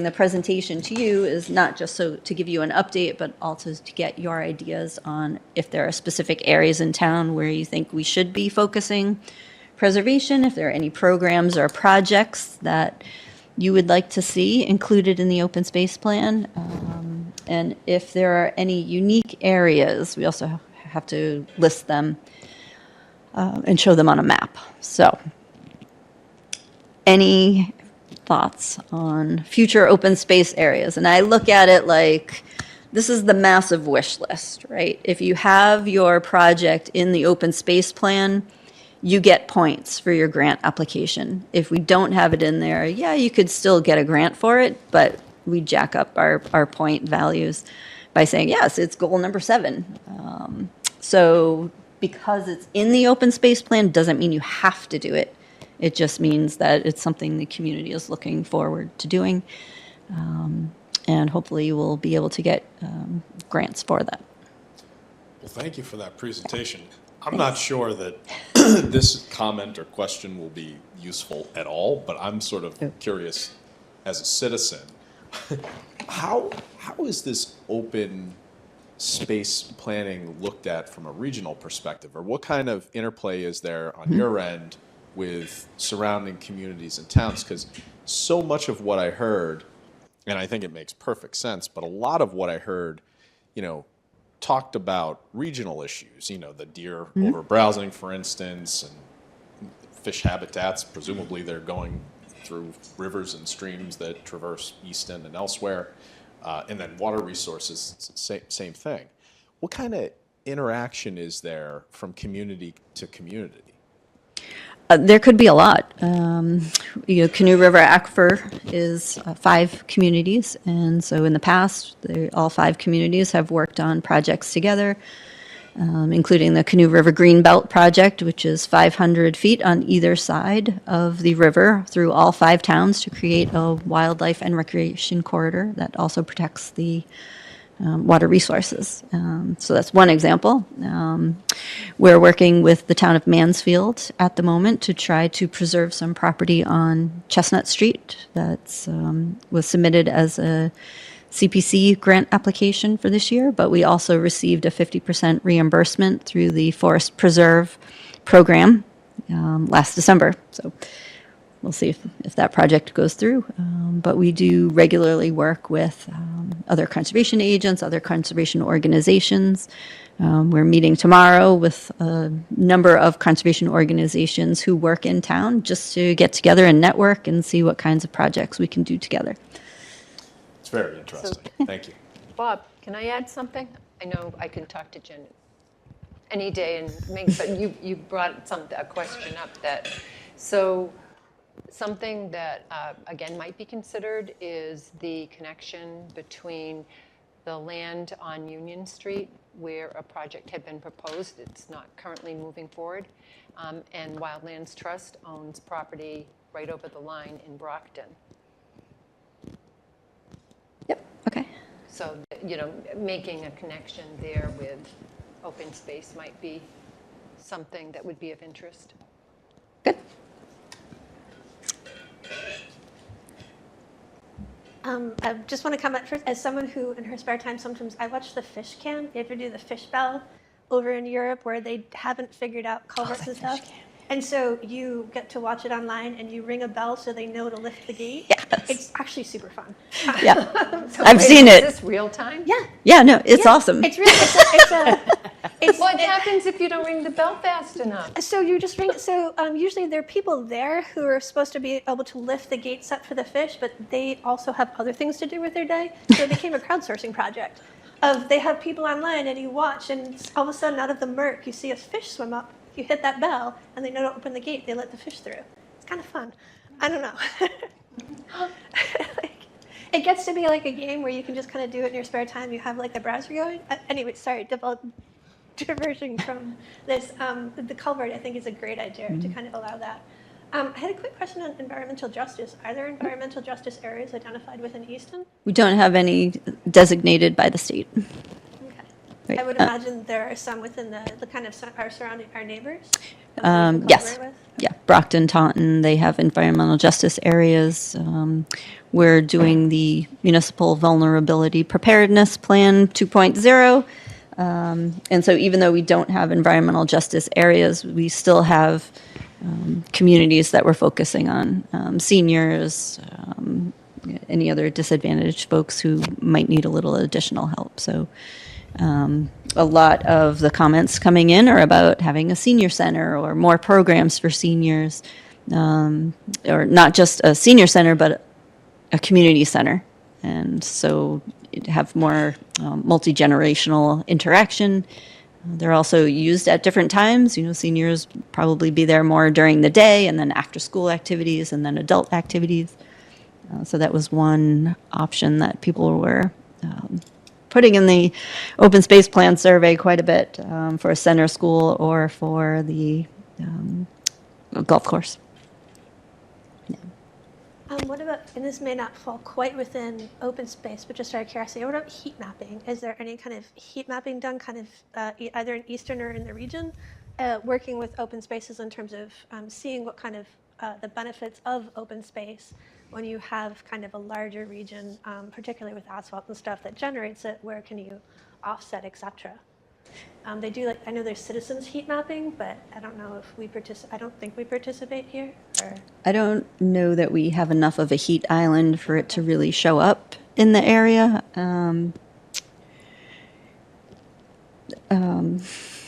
the presentation to you is not just so to give you an update, but also to get your ideas on if there are specific areas in town where you think we should be focusing preservation, if there are any programs or projects that you would like to see included in the open space plan. And if there are any unique areas, we also have to list them and show them on a map. So any thoughts on future open space areas? And I look at it like this is the massive wish list, right? If you have your project in the open space plan, you get points for your grant application. If we don't have it in there, yeah, you could still get a grant for it, but we jack up our point values by saying, yes, it's goal number 7. So because it's in the open space plan doesn't mean you have to do it. It just means that it's something the community is looking forward to doing. And hopefully you will be able to get grants for that. Well, thank you for that presentation. I'm not sure that this comment or question will be useful at all, but I'm sort of curious as a citizen, how is this open space planning looked at from a regional perspective, or what kind of interplay is there on your end with surrounding communities and towns? Because so much of what I heard, and I think it makes perfect sense, but a lot of what I heard, talked about regional issues, the deer over browsing, for instance, and fish habitats. Presumably they're going through rivers and streams that traverse Easton and elsewhere. And then water resources, same thing. What kind of interaction is there from community to community? There could be a lot. Canoe River Aquifer is 5 communities, and so in the past, all 5 communities have worked on projects together, including the Canoe River Greenbelt Project, which is 500 feet on either side of the river through all 5 towns to create a wildlife and recreation corridor that also protects the water resources. So that's one example. We're working with the town of Mansfield at the moment to try to preserve some property on Chestnut Street that was submitted as a CPC grant application for this year, but we also received a 50% reimbursement through the Forest Preserve program last December. So we'll see if that project goes through. But we do regularly work with other conservation agents, other conservation organizations. We're meeting tomorrow with a number of conservation organizations who work in town just to get together and network and see what kinds of projects we can do together. It's very interesting. Thank you. Bob, can I add something? I know I can talk to Jen any day, but you brought a question up something that, again, might be considered is the connection between the land on Union Street where a project had been proposed. It's not currently moving forward. And Wildlands Trust owns property right over the line in Brockton. Yep, okay. So, you know, making a connection there with open space might be something that would be of interest. Good. I just want to comment first, as someone who in her spare time, sometimes I watch the fish cam. You ever do the fish bell over in Europe where they haven't figured out culverts and stuff? And so you get to watch it online and you ring a bell so they know to lift the gate. Yes. It's actually super fun. Yeah, So I've wait, seen is it. this real time? Yeah. Yeah, no, it's Yeah. awesome. It's really, What happens if you don't ring the bell fast enough? So you just ring. So usually there are people there who are supposed to be able to lift the gates up for the fish, but they also have other things to do with their day. So it became a crowdsourcing project. They have people online and you watch, and all of a sudden out of the murk you see a fish swim up. You hit that bell, and they know to open the gate. They let the fish through. It's kind of fun. I don't know. It gets to be like a game where you can just kind of do it in your spare time. You have like the browser going. Anyway, sorry, diverging from this. The culvert, I think, is a great idea to kind of allow that. I had a quick question on environmental justice. Are there environmental justice areas identified within Easton? We don't have any designated by the state. Okay. Right, I would imagine there are some within the kind of our surrounding, our neighbors. that we can Yes. collaborate with? Yeah, Brockton, Taunton, they have environmental justice areas. We're doing the Municipal Vulnerability Preparedness Plan 2.0. And so even though we don't have environmental justice areas, we still have communities that we're focusing on, seniors, any other disadvantaged folks who might need a little additional help. So a lot of the comments coming in are about having a senior center or more programs for seniors, or not just a senior center, but a community center. And so have more multi-generational interaction. They're also used at different times. You know, seniors probably be there more during the day, and then after-school activities, and then adult activities. So that was one option that people were putting in the open space plan survey quite a bit, for a center school or for the golf course. What about, and this may not fall quite within open space, but just out of curiosity, what about heat mapping? Is there any kind of heat mapping done kind of either in Easton or in the region, working with open spaces in terms of seeing what kind of the benefits of open space when you have kind of a larger region, particularly with asphalt and stuff that generates it, where can you offset, et cetera? They do, like, I know there's citizens heat mapping, but I don't know if we participate. I don't think we participate here. Or I don't know that we have enough of a heat island for it to really show up in the area.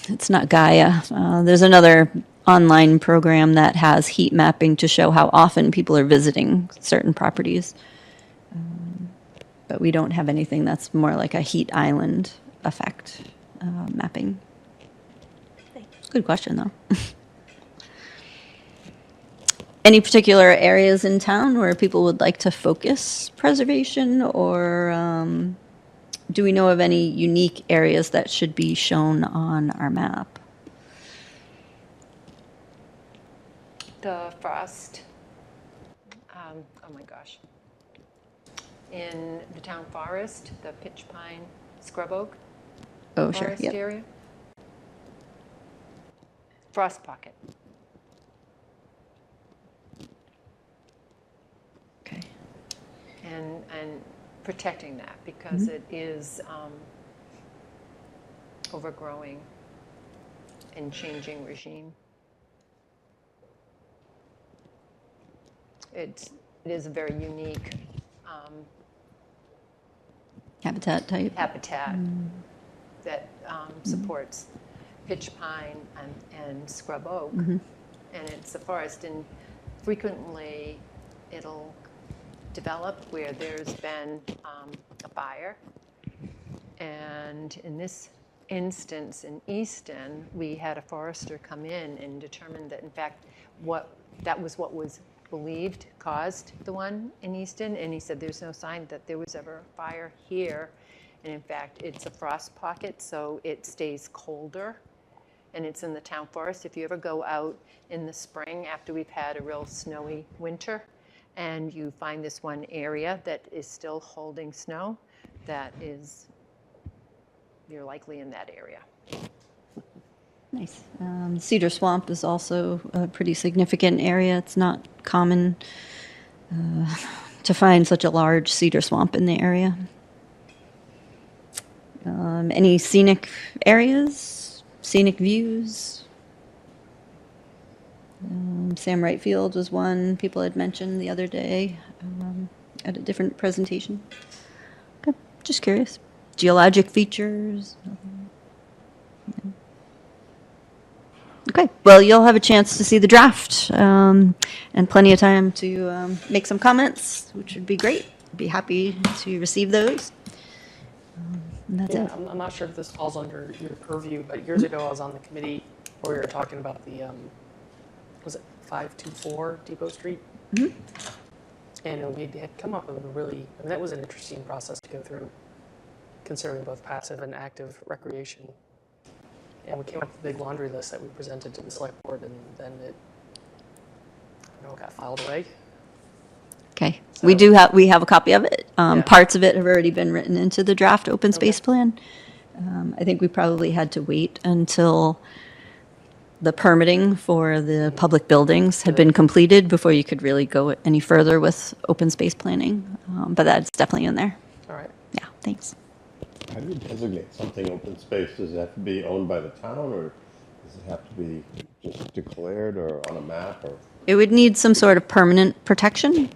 It's not Gaia. There's another online program that has heat mapping to show how often people are visiting certain properties. But we don't have anything that's more like a heat island effect mapping. Good question, though. Any particular areas in town where people would like to focus preservation, or do we know of any unique areas that should be shown on our map? The frost, oh my gosh. In the town forest, the pitch pine, scrub oak Oh, sure, forest yep. area. Frost pocket. Okay. And protecting that because it is overgrowing and changing regime. It is a very unique Habitat type? habitat that supports pitch pine and scrub oak. And it's a forest, and frequently it'll develop where there's been a fire. And in this instance in Easton, we had a forester come in and determine that, in fact, that was what was believed caused the one in Easton. And he said there's no sign that there was ever a fire here. And in fact, it's a frost pocket, so it stays colder. And it's in the town forest. If you ever go out in the spring after we've had a real snowy winter, and you find this one area that is still holding snow, that is, you're likely in that area. Nice. Cedar Swamp is also a pretty significant area. It's not common to find such a large cedar swamp in the area. Any scenic areas, scenic views? Sam Wright Field was one people had mentioned the other day at a different presentation. Okay, just curious. Geologic features? Okay, well, you'll have a chance to see the draft and plenty of time to make some comments, which would be great. Be happy to receive those. And that's Yeah, it. I'm not sure if this falls under your purview, but years ago I was on the committee where we were talking about the, was it 524 Depot Street? Mhm. And we had come up with a really, I mean, that was an interesting process to go through, considering both passive and active recreation. And we came up with a big laundry list that we presented to the select board, and then it, I don't know, got filed away. Okay, So- we have a copy of it. Yeah. Parts of it have already been written into the draft open space plan. I think we probably had to wait until the permitting for the public buildings had been completed before you could really go any further with open space planning. But that's definitely in there. All right. Yeah, thanks. How do you designate something open space? Does it have to be owned by the town, or does it have to be just declared or on a map, or? It would need some sort of permanent protection.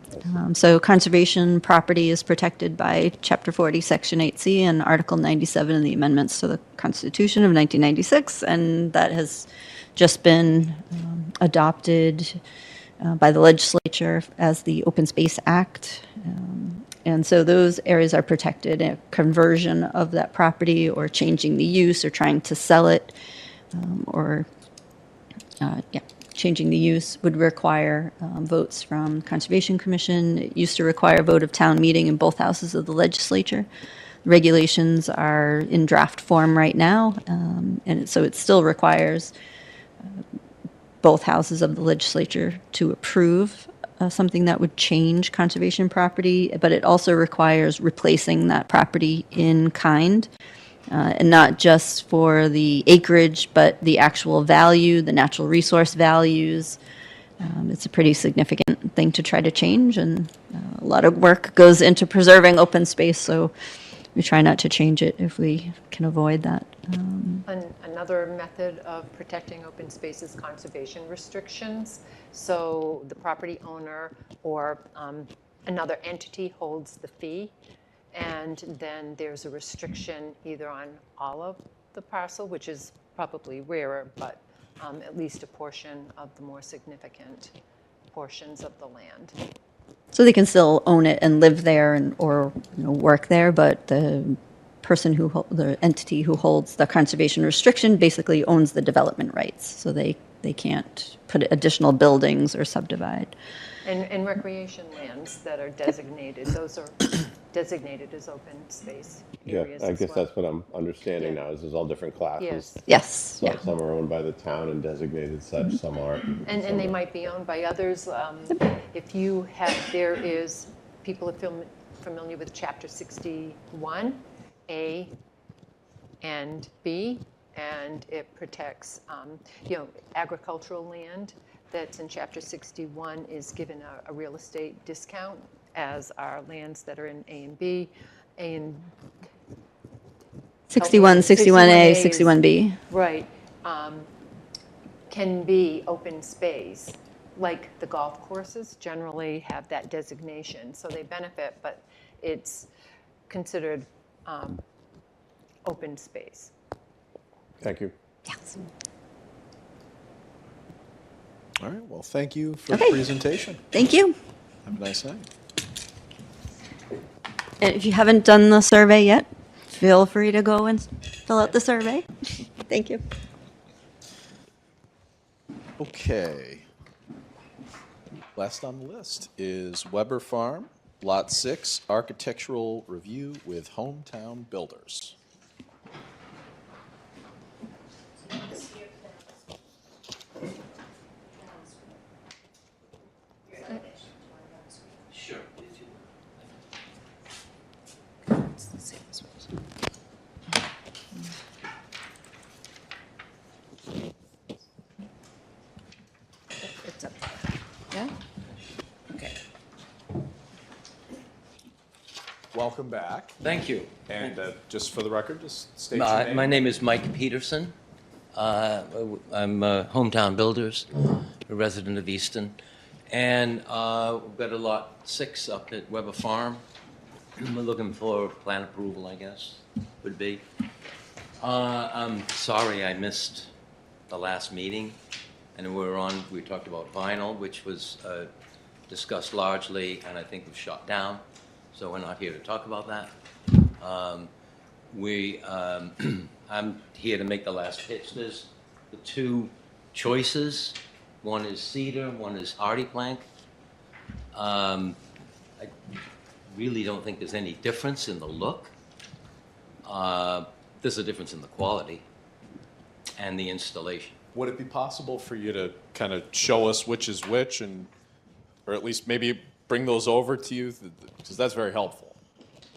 So conservation property is protected by Chapter 40, Section 8C, and Article 97 of the amendments to the Constitution of 1996, and that has just been adopted by the legislature as the Open Space Act. And so those areas are protected. A conversion of that property or changing the use or trying to sell it changing the use would require votes from Conservation Commission. It used to require a vote of town meeting in both houses of the legislature. Regulations are in draft form right now, and so it still requires both houses of the legislature to approve something that would change conservation property, but it also requires replacing that property in kind. And not just for the acreage, but the actual value, the natural resource values. It's a pretty significant thing to try to change, and a lot of work goes into preserving open space, so we try not to change it if we can avoid that. Another method of protecting open space is conservation restrictions. So the property owner or another entity holds the fee, and then there's a restriction either on all of the parcel, which is probably rarer, but at least a portion of the more significant portions of the land. So they can still own it and live there or work there, but the the entity who holds the conservation restriction basically owns the development rights. So they can't put additional buildings or subdivide. And recreation lands that are designated, those are designated as open space Yeah, areas I as guess well. that's what I'm understanding Yeah. now, is there's all different classes. Yes. Yes, So yeah. some are owned by the town and designated such, some aren't. And some they are- might be owned by others. If you have, people are familiar with Chapter 61, A and B, and it protects, agricultural land that's in Chapter 61 is given a real estate discount, as are lands that are in A and B. 61, 61A, 61A is- 61B. Right, can be open space, like the golf courses generally have that designation, so they benefit, but it's considered open space. Thank you. Yes. All right, well, thank you for the Okay. presentation. Thank you. Have a nice night. And if you haven't done the survey yet, feel free to go and fill out the survey. Thank you. Okay. Last on the list is Weber Farm, Lot 6, architectural review with Hometown Builders. Sure. It's the same as yours. It's up there. Yeah? Okay. Welcome back. Thank you. And just for the record, just state your name. My name is Mike Peterson. I'm Hometown Builders, a resident of Easton. And we've got a lot 6 up at Weber Farm. We're looking for plan approval, I guess, would be. I'm sorry I missed the last meeting. And we talked about vinyl, which was discussed largely, and I think was shot down. So we're not here to talk about that. I'm here to make the last pitch. There's the 2 choices. One is cedar, one is hardy plank. I really don't think there's any difference in the look. There's a difference in the quality and the installation. Would it be possible for you to kind of show us which is which, or at least maybe bring those over to you? Because that's very helpful.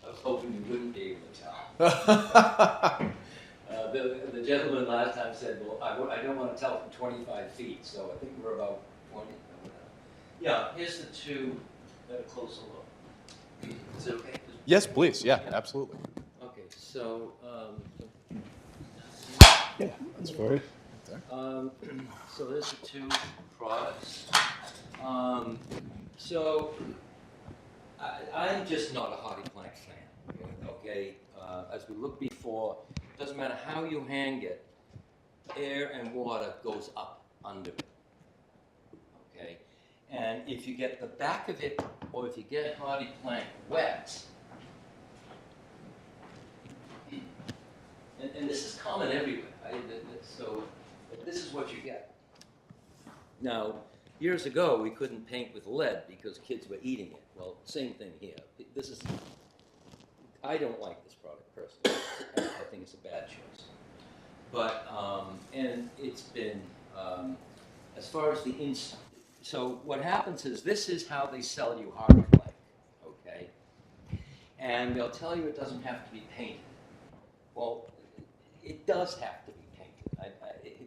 I was hoping you wouldn't be able to tell. The gentleman last time said, well, I don't want to tell from 25 feet, so I think we're about 20. Yeah, here's the 2 at a closer look. Is it okay? Yes, please. Yeah, absolutely. Okay, so, Yeah, that's fine. so there's the 2 products. So I'm just not a hardy plank fan, okay? As we looked before, doesn't matter how you hang it, air and water goes up under it, okay? And if you get the back of it, or if you get hardy plank wet, and this is common everywhere, so this is what you get. Now, years ago, we couldn't paint with lead because kids were eating it. Well, same thing here. I don't like this product personally. I think it's a bad choice. But, and it's been, as far as so what happens is this is how they sell you hardy plank, okay? And they'll tell you it doesn't have to be painted. Well, it does have to be painted.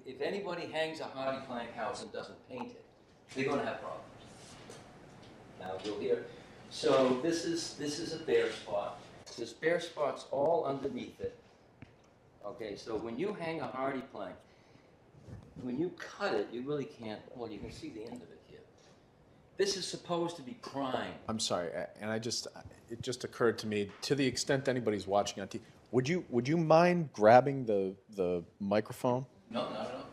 If anybody hangs a hardy plank house and doesn't paint it, they're going to have problems. Now you'll hear. So this is a bare spot. There's bare spots all underneath it. Okay, so when you hang a hardy plank, when you cut it, you really can't. Well, you can see the end of it here. This is supposed to be primed. I'm sorry, and it just occurred to me, to the extent anybody's watching on TV, would you mind grabbing the microphone? No, not at all.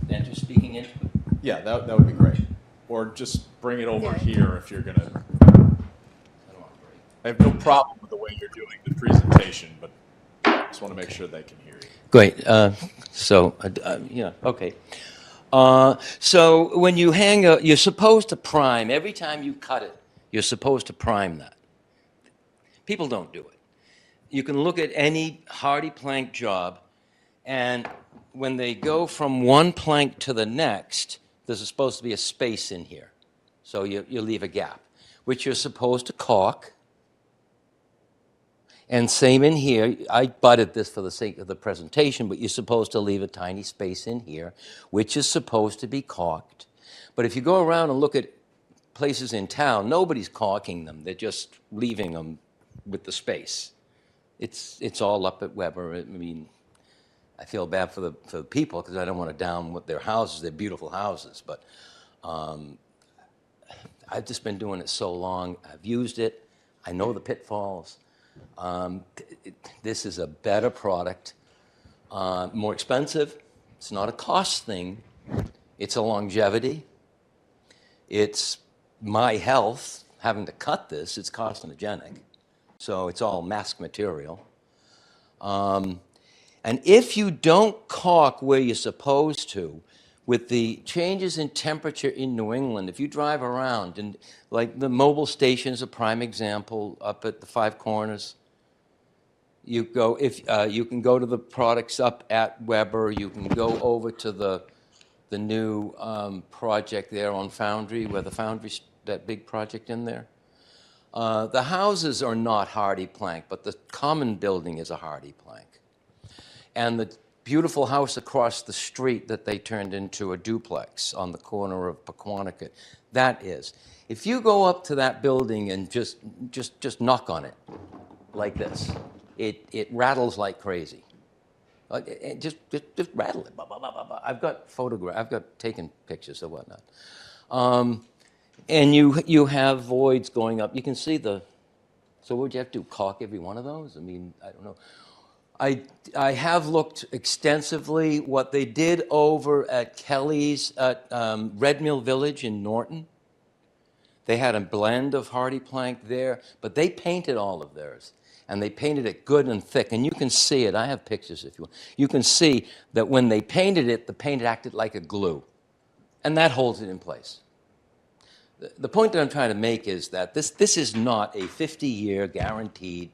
And just speaking into it. Yeah, that would be great. Or just bring it over here if you're gonna. I have no problem with the way you're doing the presentation, but I just want to make sure they can hear you. Great. Yeah, okay. So when you hang you're supposed to prime. Every time you cut it, you're supposed to prime that. People don't do it. You can look at any hardy plank job, and when they go from one plank to the next, there's supposed to be a space in here. So you leave a gap, which you're supposed to caulk. And same in here. I butted this for the sake of the presentation, but you're supposed to leave a tiny space in here, which is supposed to be caulked. But if you go around and look at places in town, nobody's caulking them. They're just leaving them with the space. It's all up at Weber. I mean, I feel bad for the people because I don't want to down with their houses. They're beautiful houses, but I've just been doing it so long. I've used it. I know the pitfalls. This is a better product, more expensive. It's not a cost thing. It's a longevity. It's my health. Having to cut this, it's carcinogenic. So it's all mask material. And if you don't caulk where you're supposed to, with the changes in temperature in New England, if you drive around, and like the mobile station is a prime example up at the Five Corners. You go, if you can go to the products up at Weber, you can go over to the new project there on Foundry, where the Foundry's, that big project in there. The houses are not hardy plank, but the common building is a hardy plank. And the beautiful house across the street that they turned into a duplex on the corner of Pequannock, that is. If you go up to that building and just knock on it like this, it rattles like crazy. Just rattle it. Bah, bah, bah, bah, bah. I've got taken pictures or whatnot. And you have voids going up. You can see so what would you have to do, caulk every one of those? I mean, I don't know. I have looked extensively what they did over at Kelly's at Red Mill Village in Norton. They had a blend of hardy plank there, but they painted all of theirs. And they painted it good and thick. And you can see it. I have pictures if you want. You can see that when they painted it, the paint acted like a glue. And that holds it in place. The point that I'm trying to make is that this is not a 50-year guaranteed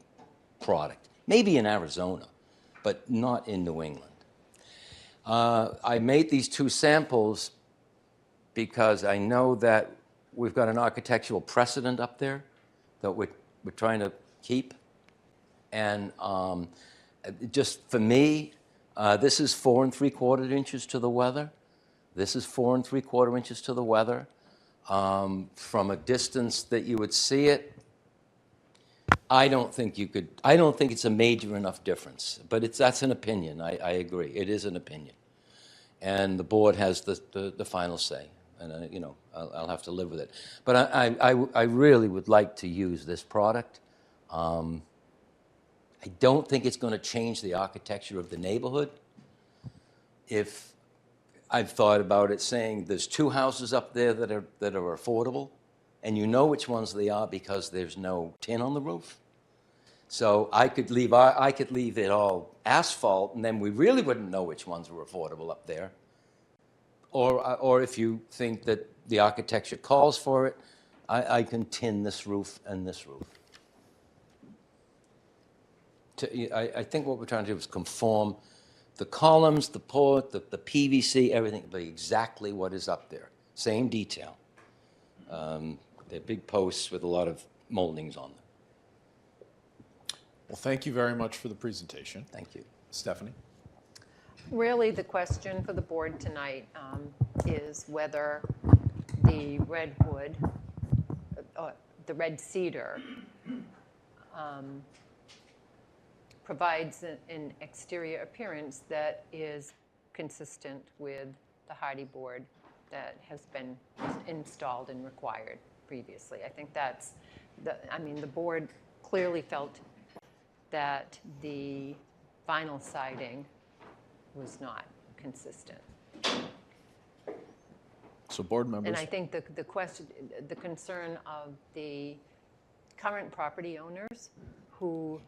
product. Maybe in Arizona, but not in New England. I made these two samples because I know that we've got an architectural precedent up there that we're trying to keep. And just for me, this is 4 3/4 inches to the weather. This is 4 3/4 inches to the weather. From a distance that you would see it, I don't think it's a major enough difference. But that's an opinion. I agree. It is an opinion. And the board has the final say. And, you know, I'll have to live with it. But I really would like to use this product. I don't think it's going to change the architecture of the neighborhood. If I've thought about it, saying there's 2 houses up there that are affordable, and you know which ones they are because there's no tin on the roof. So I could leave it all asphalt, and then we really wouldn't know which ones were affordable up there. Or if you think that the architecture calls for it, I can tin this roof and this roof. I think what we're trying to do is conform the columns, the port, the PVC, everything, but exactly what is up there. Same detail. They're big posts with a lot of moldings on them. Well, thank you very much for the presentation. Thank you. Stephanie? Really, the question for the board tonight is whether the redwood, the red cedar, provides an exterior appearance that is consistent with the hardy board that has been installed and required previously. I think that's the board clearly felt that the vinyl siding was not consistent. So board members. And I think the concern of the current property owners who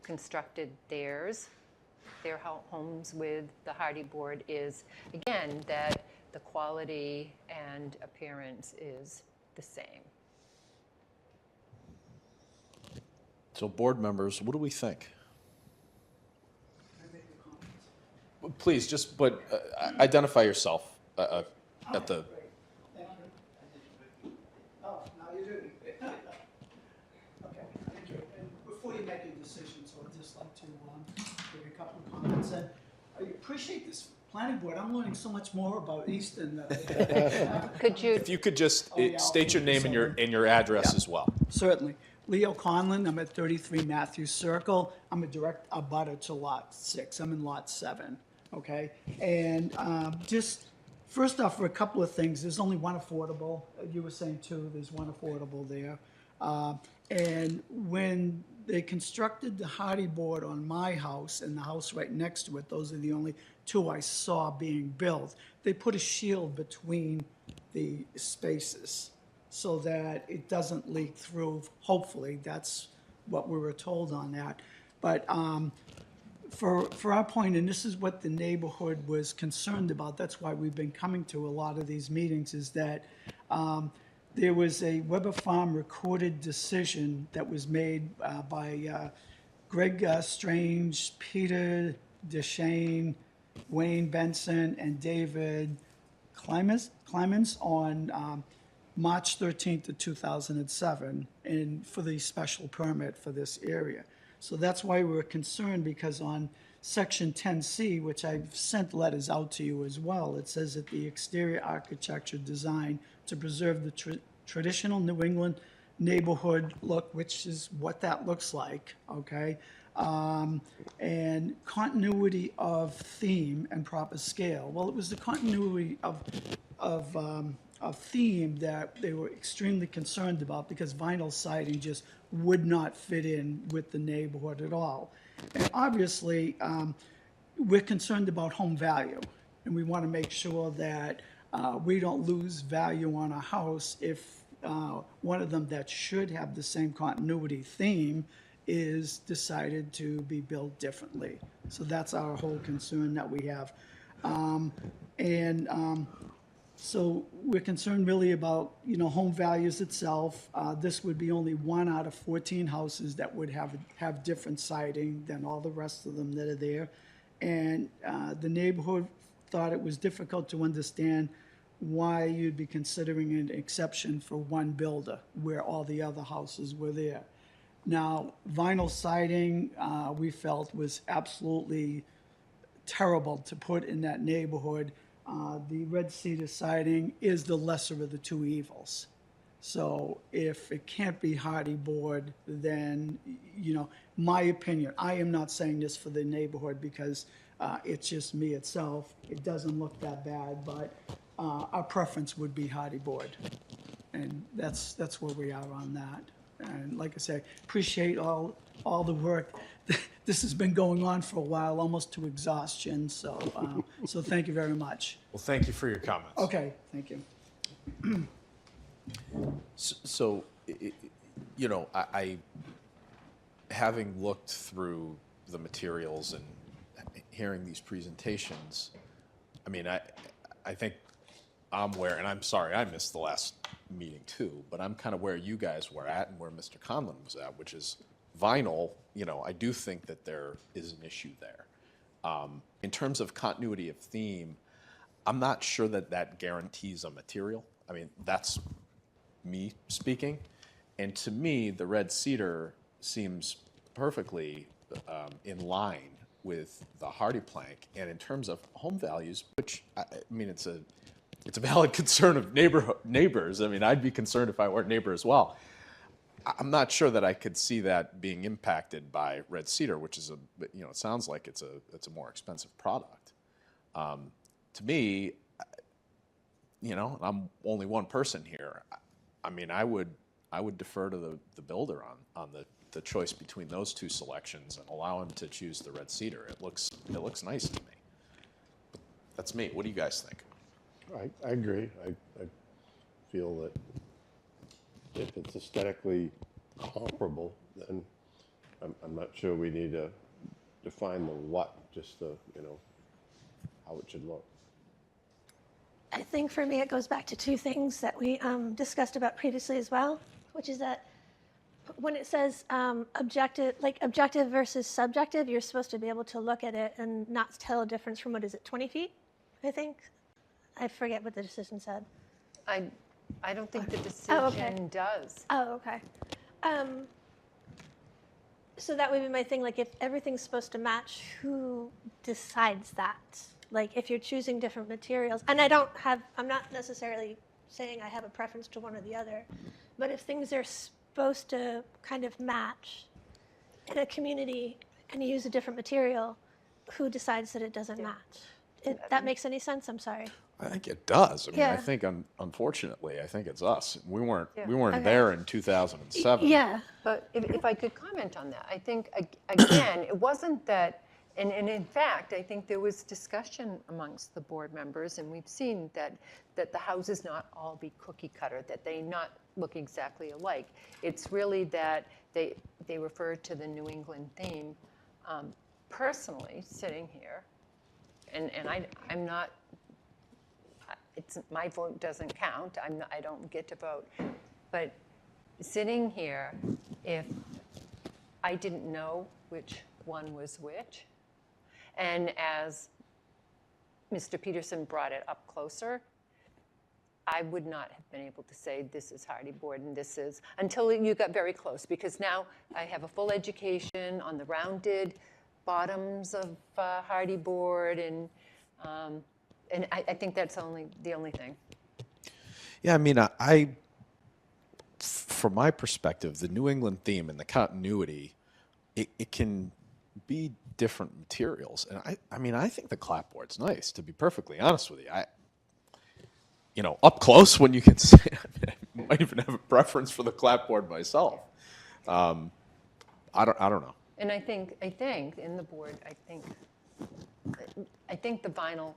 constructed their homes with the hardy board is, again, that the quality and appearance is the same. So board members, what do we think? Please, identify yourself at the. Oh, now you do. Okay, thank you. And before you make a decision, so I'd just like to give you a couple of comments. And I appreciate this planning board. I'm learning so much more about Easton. Could you? If you could just state your name and your address as well. Certainly. Leo Conlon, I'm at 33 Matthews Circle. I'm a direct abutter to Lot 6. I'm in Lot 7, okay? And just, first off, for a couple of things, there's only one affordable. You were saying, too, there's one affordable there. And when they constructed the hardy board on my house and the house right next to it, those are the only 2 I saw being built, they put a shield between the spaces so that it doesn't leak through. Hopefully, that's what we were told on that. But for our point, and this is what the neighborhood was concerned about, that's why we've been coming to a lot of these meetings, is that there was a Weber Farm recorded decision that was made by Greg Strange, Peter Deshane, Wayne Benson, and David Clemens on March 13th of 2007, and for the special permit for this area. So that's why we're concerned, because on section 10C, which I've sent letters out to you as well, it says that the exterior architecture design to preserve the traditional New England neighborhood look, which is what that looks like, okay? And continuity of theme and proper scale. Well, it was the continuity of theme that they were extremely concerned about, because vinyl siding just would not fit in with the neighborhood at all. And obviously, we're concerned about home value, and we want to make sure that we don't lose value on a house if one of them that should have the same continuity theme is decided to be built differently. So that's our whole concern that we have. So we're concerned really about, home values itself. This would be only 1 out of 14 houses that would have different siding than all the rest of them that are there. And the neighborhood thought it was difficult to understand why you'd be considering an exception for one builder where all the other houses were there. Now, vinyl siding, we felt was absolutely terrible to put in that neighborhood. The red cedar siding is the lesser of the two evils. So if it can't be hardy board, then, my opinion, I am not saying this for the neighborhood because it's just me itself. It doesn't look that bad, but our preference would be hardy board. And that's where we are on that. And like I say, appreciate all the work. This has been going on for a while, almost to exhaustion. So thank you very much. Well, thank you for your comments. Okay, thank you. So, I having looked through the materials and hearing these presentations, I mean, I think I'm where, and I'm sorry I missed the last meeting too, but I'm kind of where you guys were at and where Mr. Conlon was at, which is vinyl. I do think that there is an issue there. In terms of continuity of theme, I'm not sure that guarantees a material. I mean, that's me speaking. And to me, the red cedar seems perfectly in line with the hardy plank. And in terms of home values, which, I mean, it's a valid concern of neighbors. I mean, I'd be concerned if I were a neighbor as well. I'm not sure that I could see that being impacted by red cedar, which is it sounds like it's a more expensive product. To me, I'm only one person here. I mean, I would defer to the builder on the choice between those two selections and allow him to choose the red cedar. It looks nice to me. That's me. What do you guys think? I agree. I feel that if it's aesthetically comparable, then I'm not sure we need to define the what, just the, how it should look. I think for me, it goes back to two things that we discussed about previously as well, which is that when it says objective versus subjective, you're supposed to be able to look at it and not tell a difference from, 20 feet, I think? I forget what the decision said. I don't think the decision does. Oh, okay. So that would be my thing, like if everything's supposed to match, who decides that? Like if you're choosing different materials, and I'm not necessarily saying I have a preference to one or the other, but if things are supposed to kind of match in a community and you use a different material, who decides that it doesn't match? That makes any sense? I'm sorry. I think it does. I mean, Yeah. I think unfortunately, I think it's us. We weren't Okay. there in 2007. Yeah. But if I could comment on that, I think, again, it wasn't that, and in fact, I think there was discussion amongst the board members, and we've seen that the houses not all be cookie cutter, that they not look exactly alike. It's really that they refer to the New England theme, personally, sitting here, and I'm not, my vote doesn't count, I don't get to vote, but sitting here, if I didn't know which one was which, and as Mr. Peterson brought it up closer, I would not have been able to say this is Hardy Board and this is, until you got very close, because now I have a full education on the rounded bottoms of Hardy Board, and I think that's the only thing. Yeah, I mean, from my perspective, the New England theme and the continuity, it can be different materials. And I mean, I think the clapboard's nice, to be perfectly honest with you. Up close when you can see, I might even have a preference for the clapboard myself. I don't know. And I think in the board, I think the vinyl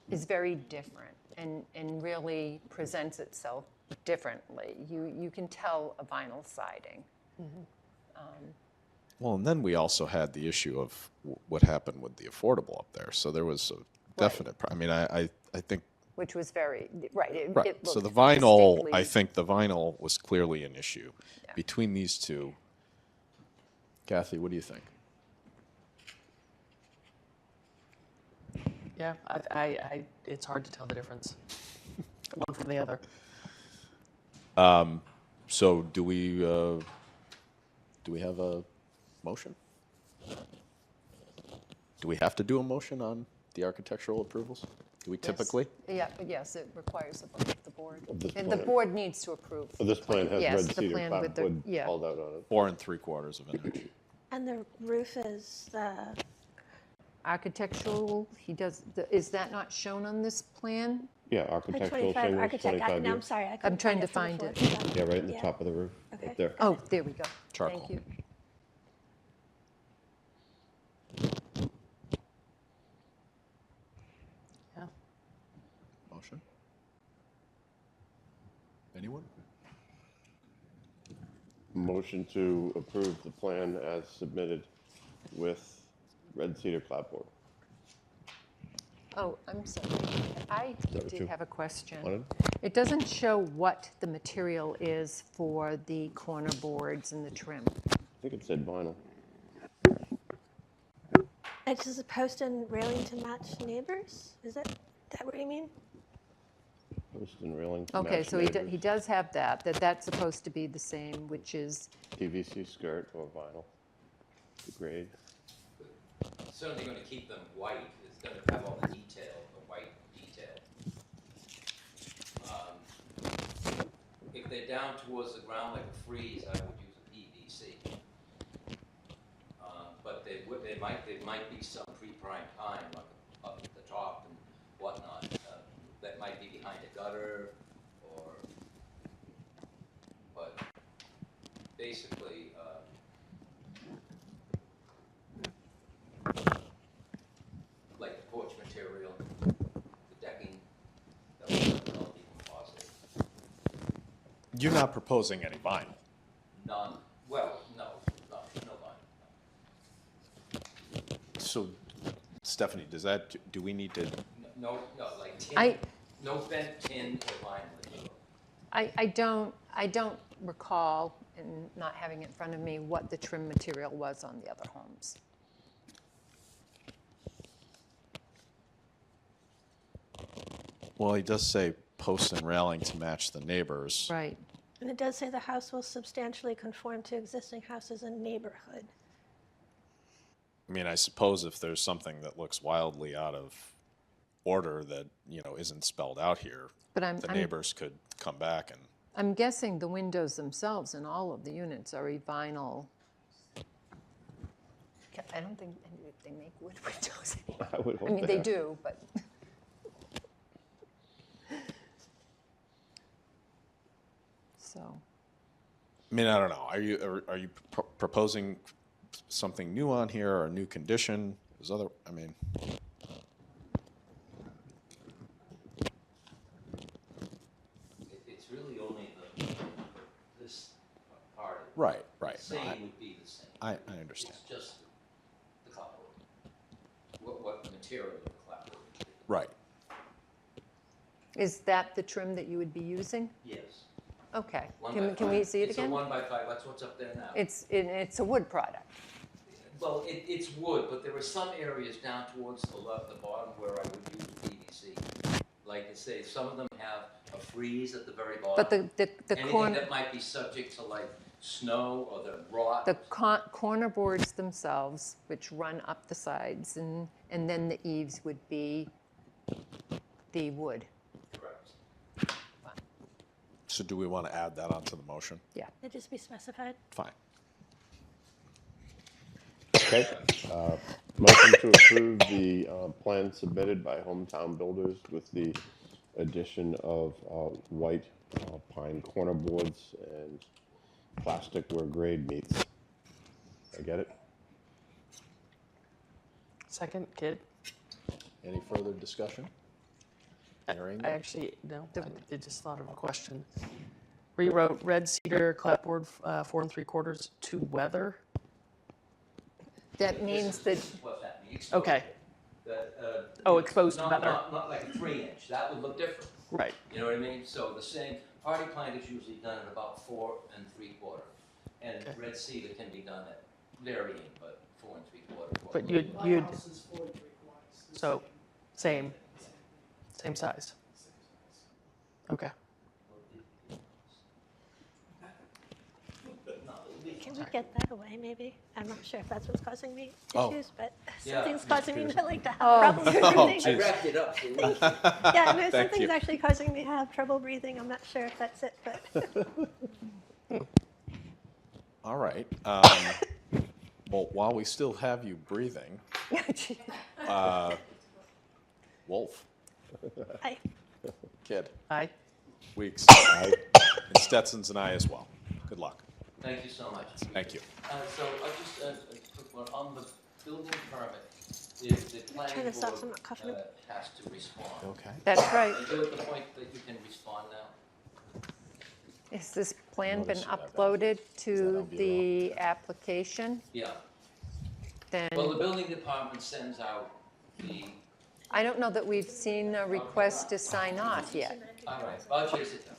is very different and really presents itself differently. You can tell a vinyl siding. Well, and then we also had the issue of what happened with the affordable up there. So there was a definite, I mean, I think. Which was very, right. Right. It So the looked vinyl, distinctly- I think the vinyl was clearly an issue between these two. Kathy, what do you think? Yeah, it's hard to tell the difference, one from the other. So do we have a motion? Do we have to do a motion on the architectural approvals? Do we typically? Yes, it requires a vote of the board. Of this And the plan. board needs to approve. So this plan has Yes, red the cedar plan with the- clapboard yeah. called out on it. 4 3/4 of an inch. And the roof is Architectural, is that not shown on this plan? Yeah, architectural 25 shingles, architect. 25 No, I'm years. sorry. I I'm couldn't trying to from the find floor. it. Yeah, right in the Yeah. top of the roof, Okay. right there. Oh, there we go. Charcoal. Thank you. Yeah. Motion? Anyone? Motion to approve the plan as submitted with red cedar clapboard. Oh, I'm sorry. I that what did you have a question. wanted? It doesn't show what the material is for the corner boards and the trim. I think it said vinyl. It's just a post and railing to match neighbors? Is that what you mean? Post and railing to Okay, match so neighbors. he does have that's supposed to be the same, which is, PVC skirt or vinyl. The grade. Certainly going to keep them white. It's going to have all the detail, the white detail. If they're down towards the ground like a frieze, I would use a PVC. But there might be some pre-prime pine up at the top and whatnot. That might be behind a gutter but basically, like the porch material, the decking, that will all be composite. You're not proposing any vinyl. None, well, no vinyl. So, Stephanie, do we need to? No, like tin, I- no bent tin or vinyl. I don't recall, and not having it in front of me, what the trim material was on the other homes. Well, he does say posts and railing to match the neighbors. Right. And it does say the house will substantially conform to existing houses in neighborhood. I mean, I suppose if there's something that looks wildly out of order that, isn't spelled out here, But I'm neighbors could come back and. I'm guessing the windows themselves in all of the units are a vinyl. I don't think they make wood windows anymore. I would I hope mean, they have. do, but. So, I mean, I don't know. Are you proposing something new on here or a new condition? It's really only this part. Right. The same would be the same. I understand. It's just the color. material of clapboard. Right. Is that the trim that you would be using? Yes. Okay, One can by can we five. see it It's a again? 1x5, that's what's up there now. It's a wood product. Well, it's wood, but there are some areas down towards the left, the bottom, where I would use PVC. Like I say, some of them have a freeze at the very bottom. But the Anything corner, that might be subject to like snow or the rot. the corner boards themselves, which run up the sides, and then the eaves would be the wood. Correct. So do we want to add that onto the motion? Yeah. It just be specified. Fine. Okay, motion to approve the plan submitted by Hometown Builders with the addition of white pine corner boards and plastic where grade meets. I get it? Second, Kid. Any further discussion? Hearing I none. actually, no, I just thought of a question. Rewrote red cedar clapboard 4 3/4 to weather. That means that, This is what that means. Okay. Oh, exposed to weather. Not like a 3-inch, that would look different. Right. You know what I mean? So the same, hardy plant is usually done at about 4 3/4. And Okay. red cedar can be done at varying, but 4 3/4. But you'd so same size. Okay. Can we get that away, maybe? I'm not sure if that's what's causing me Oh. issues, but Yeah. something's causing me to like to have Oh. problems Oh, breathing. geez. I wrapped it up. So we- Yeah, no, Thank something's you. actually causing me to have trouble breathing. I'm not sure if that's it, but All right. Well, while we still have you breathing, Wolf, I, Kid, Aye. Weeks, Aye. and Stetson's and I as well. Good luck. Thank you so much. Thank you. So I just, a quick one, on the building permit, is the trying planning to stop someone board coughing. has to respond. Okay. that's right. Are you at the point that you can respond now? Has this plan been Notice you have that. uploaded Is to that on the application? Yeah. Then, Well, the building department sends out the, I don't know that we've seen a request to sign off yet. all right, I'll chase it down.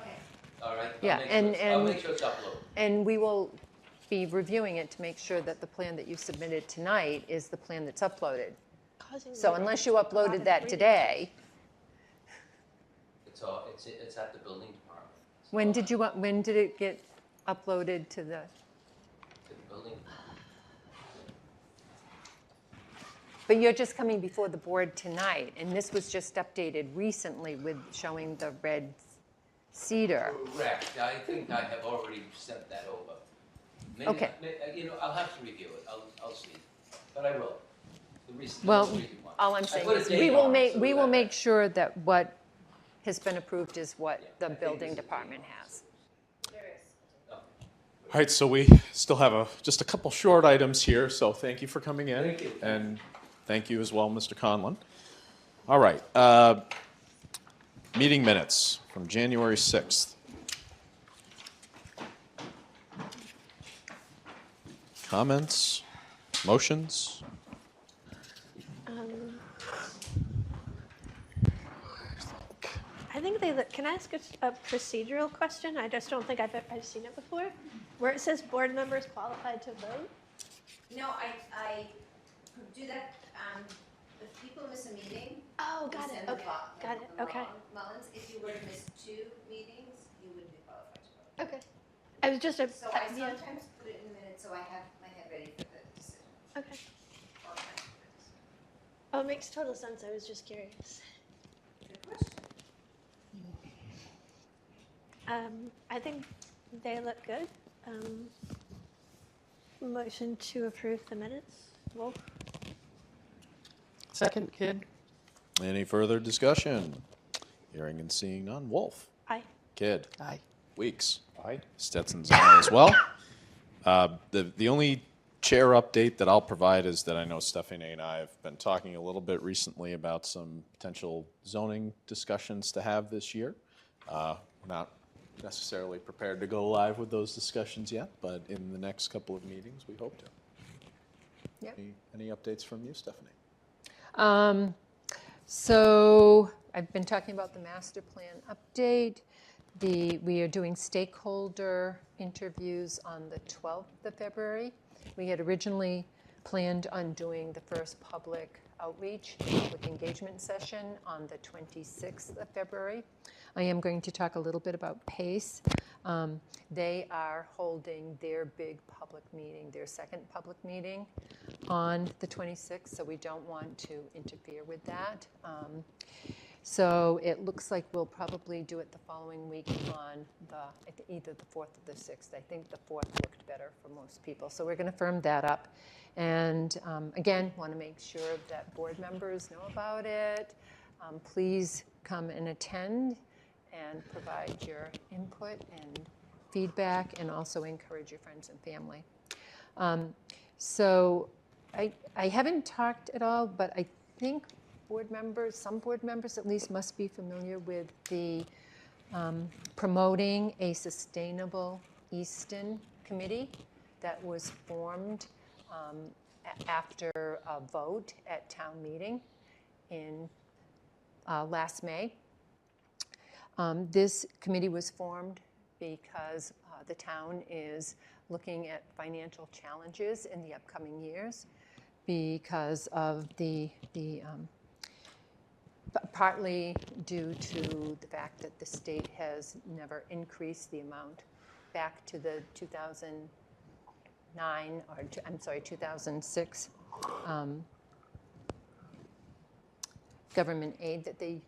Okay. All right? Yeah, I'll make sure it's uploaded. And we will be reviewing it to make sure that the plan that you submitted tonight is the plan that's uploaded. causing So me unless you a lot uploaded of that breathing. today, It's at the building department. when did it get uploaded to the, To the building. but you're just coming before the board tonight, and this was just updated recently with showing the red cedar. Correct, I think I have already sent that over. Maybe- Okay. You know, I'll have to review it, I'll see, but I will. The recent- Well, the recent one. all I'm I saying put a is, date we will on it so we will that- make sure that what has been approved is what Yeah, the I think building this is- department has. All right, so we still have just a couple short items here, so thank you for coming in. Thank you. And thank you as well, Mr. Conlon. All right, meeting minutes from January 6th. Comments, motions? I think they look, can I ask a procedural question? I just don't think I've seen it before. Where it says board members qualified to vote? No, I do that, if people miss a meeting. Oh, we got it, send the okay, vo- got it, okay. Mullins, if you were to miss 2 meetings, you wouldn't be qualified to vote. Okay. I was just a, So I yeah, sometimes put it in the minutes, so I have my head ready for the decision. okay. all the time for the decision. Oh, it makes total sense. I was just curious. Good question. I think they look good. Motion to approve the minutes. Wolf? Second, Kid. Any further discussion? Hearing and seeing none. Wolf? Aye. Kid? Aye. Weeks? Aye. Stetson's aye as well. The only chair update that I'll provide is that I know Stephanie and I have been talking a little bit recently about some potential zoning discussions to have this year. We're not necessarily prepared to go live with those discussions yet, but in the next couple of meetings, we hope to. Yep. Any updates from you, Stephanie? So I've been talking about the master plan update. We are doing stakeholder interviews on the 12th of February. We had originally planned on doing the first public outreach, public engagement session on the 26th of February. I am going to talk a little bit about PACE. They are holding their big public meeting, their second public meeting on the 26th, so we don't want to interfere with that. So it looks like we'll probably do it the following week on either the 4th or the 6th. I think the 4th looked better for most people. So we're going to firm that up. And again, want to make sure that board members know about it. Please come and attend and provide your input and feedback, and also encourage your friends and family. So I haven't talked at all, but I think some board members at least must be familiar with the promoting a sustainable Easton committee that was formed after a vote at town meeting in last May. This committee was formed because the town is looking at financial challenges in the upcoming years because of partly due to the fact that the state has never increased the amount back to the 2006 government aid that they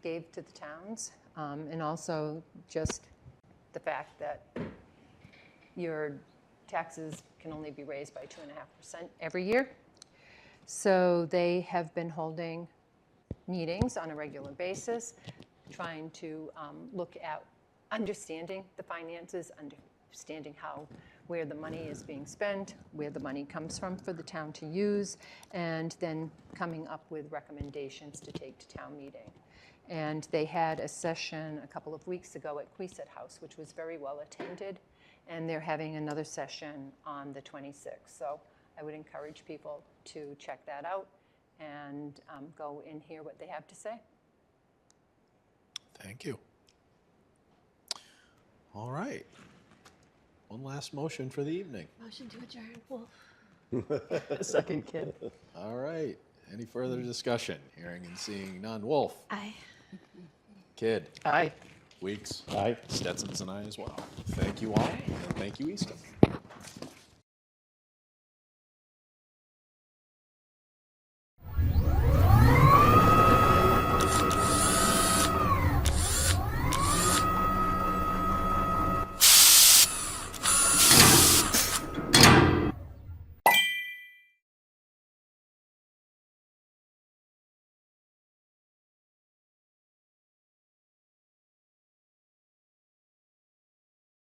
gave to the towns, and also just the fact that your taxes can only be raised by 2.5% every year. So they have been holding meetings on a regular basis, trying to look at understanding the finances, understanding where the money is being spent, where the money comes from for the town to use, and then coming up with recommendations to take to town meeting. And they had a session a couple of weeks ago at Queeset House, which was very well attended, and they're having another session on the 26th. So I would encourage people to check that out and go and hear what they have to say. Thank you. All right. One last motion for the evening. Motion to adjourn. Wolf. Second, Kid. All right. Any further discussion? Hearing and seeing none. Wolf. Aye. Kidd. Aye. Weeks. Aye. Stetson's and I as well. Thank you all, and thank you, Easton.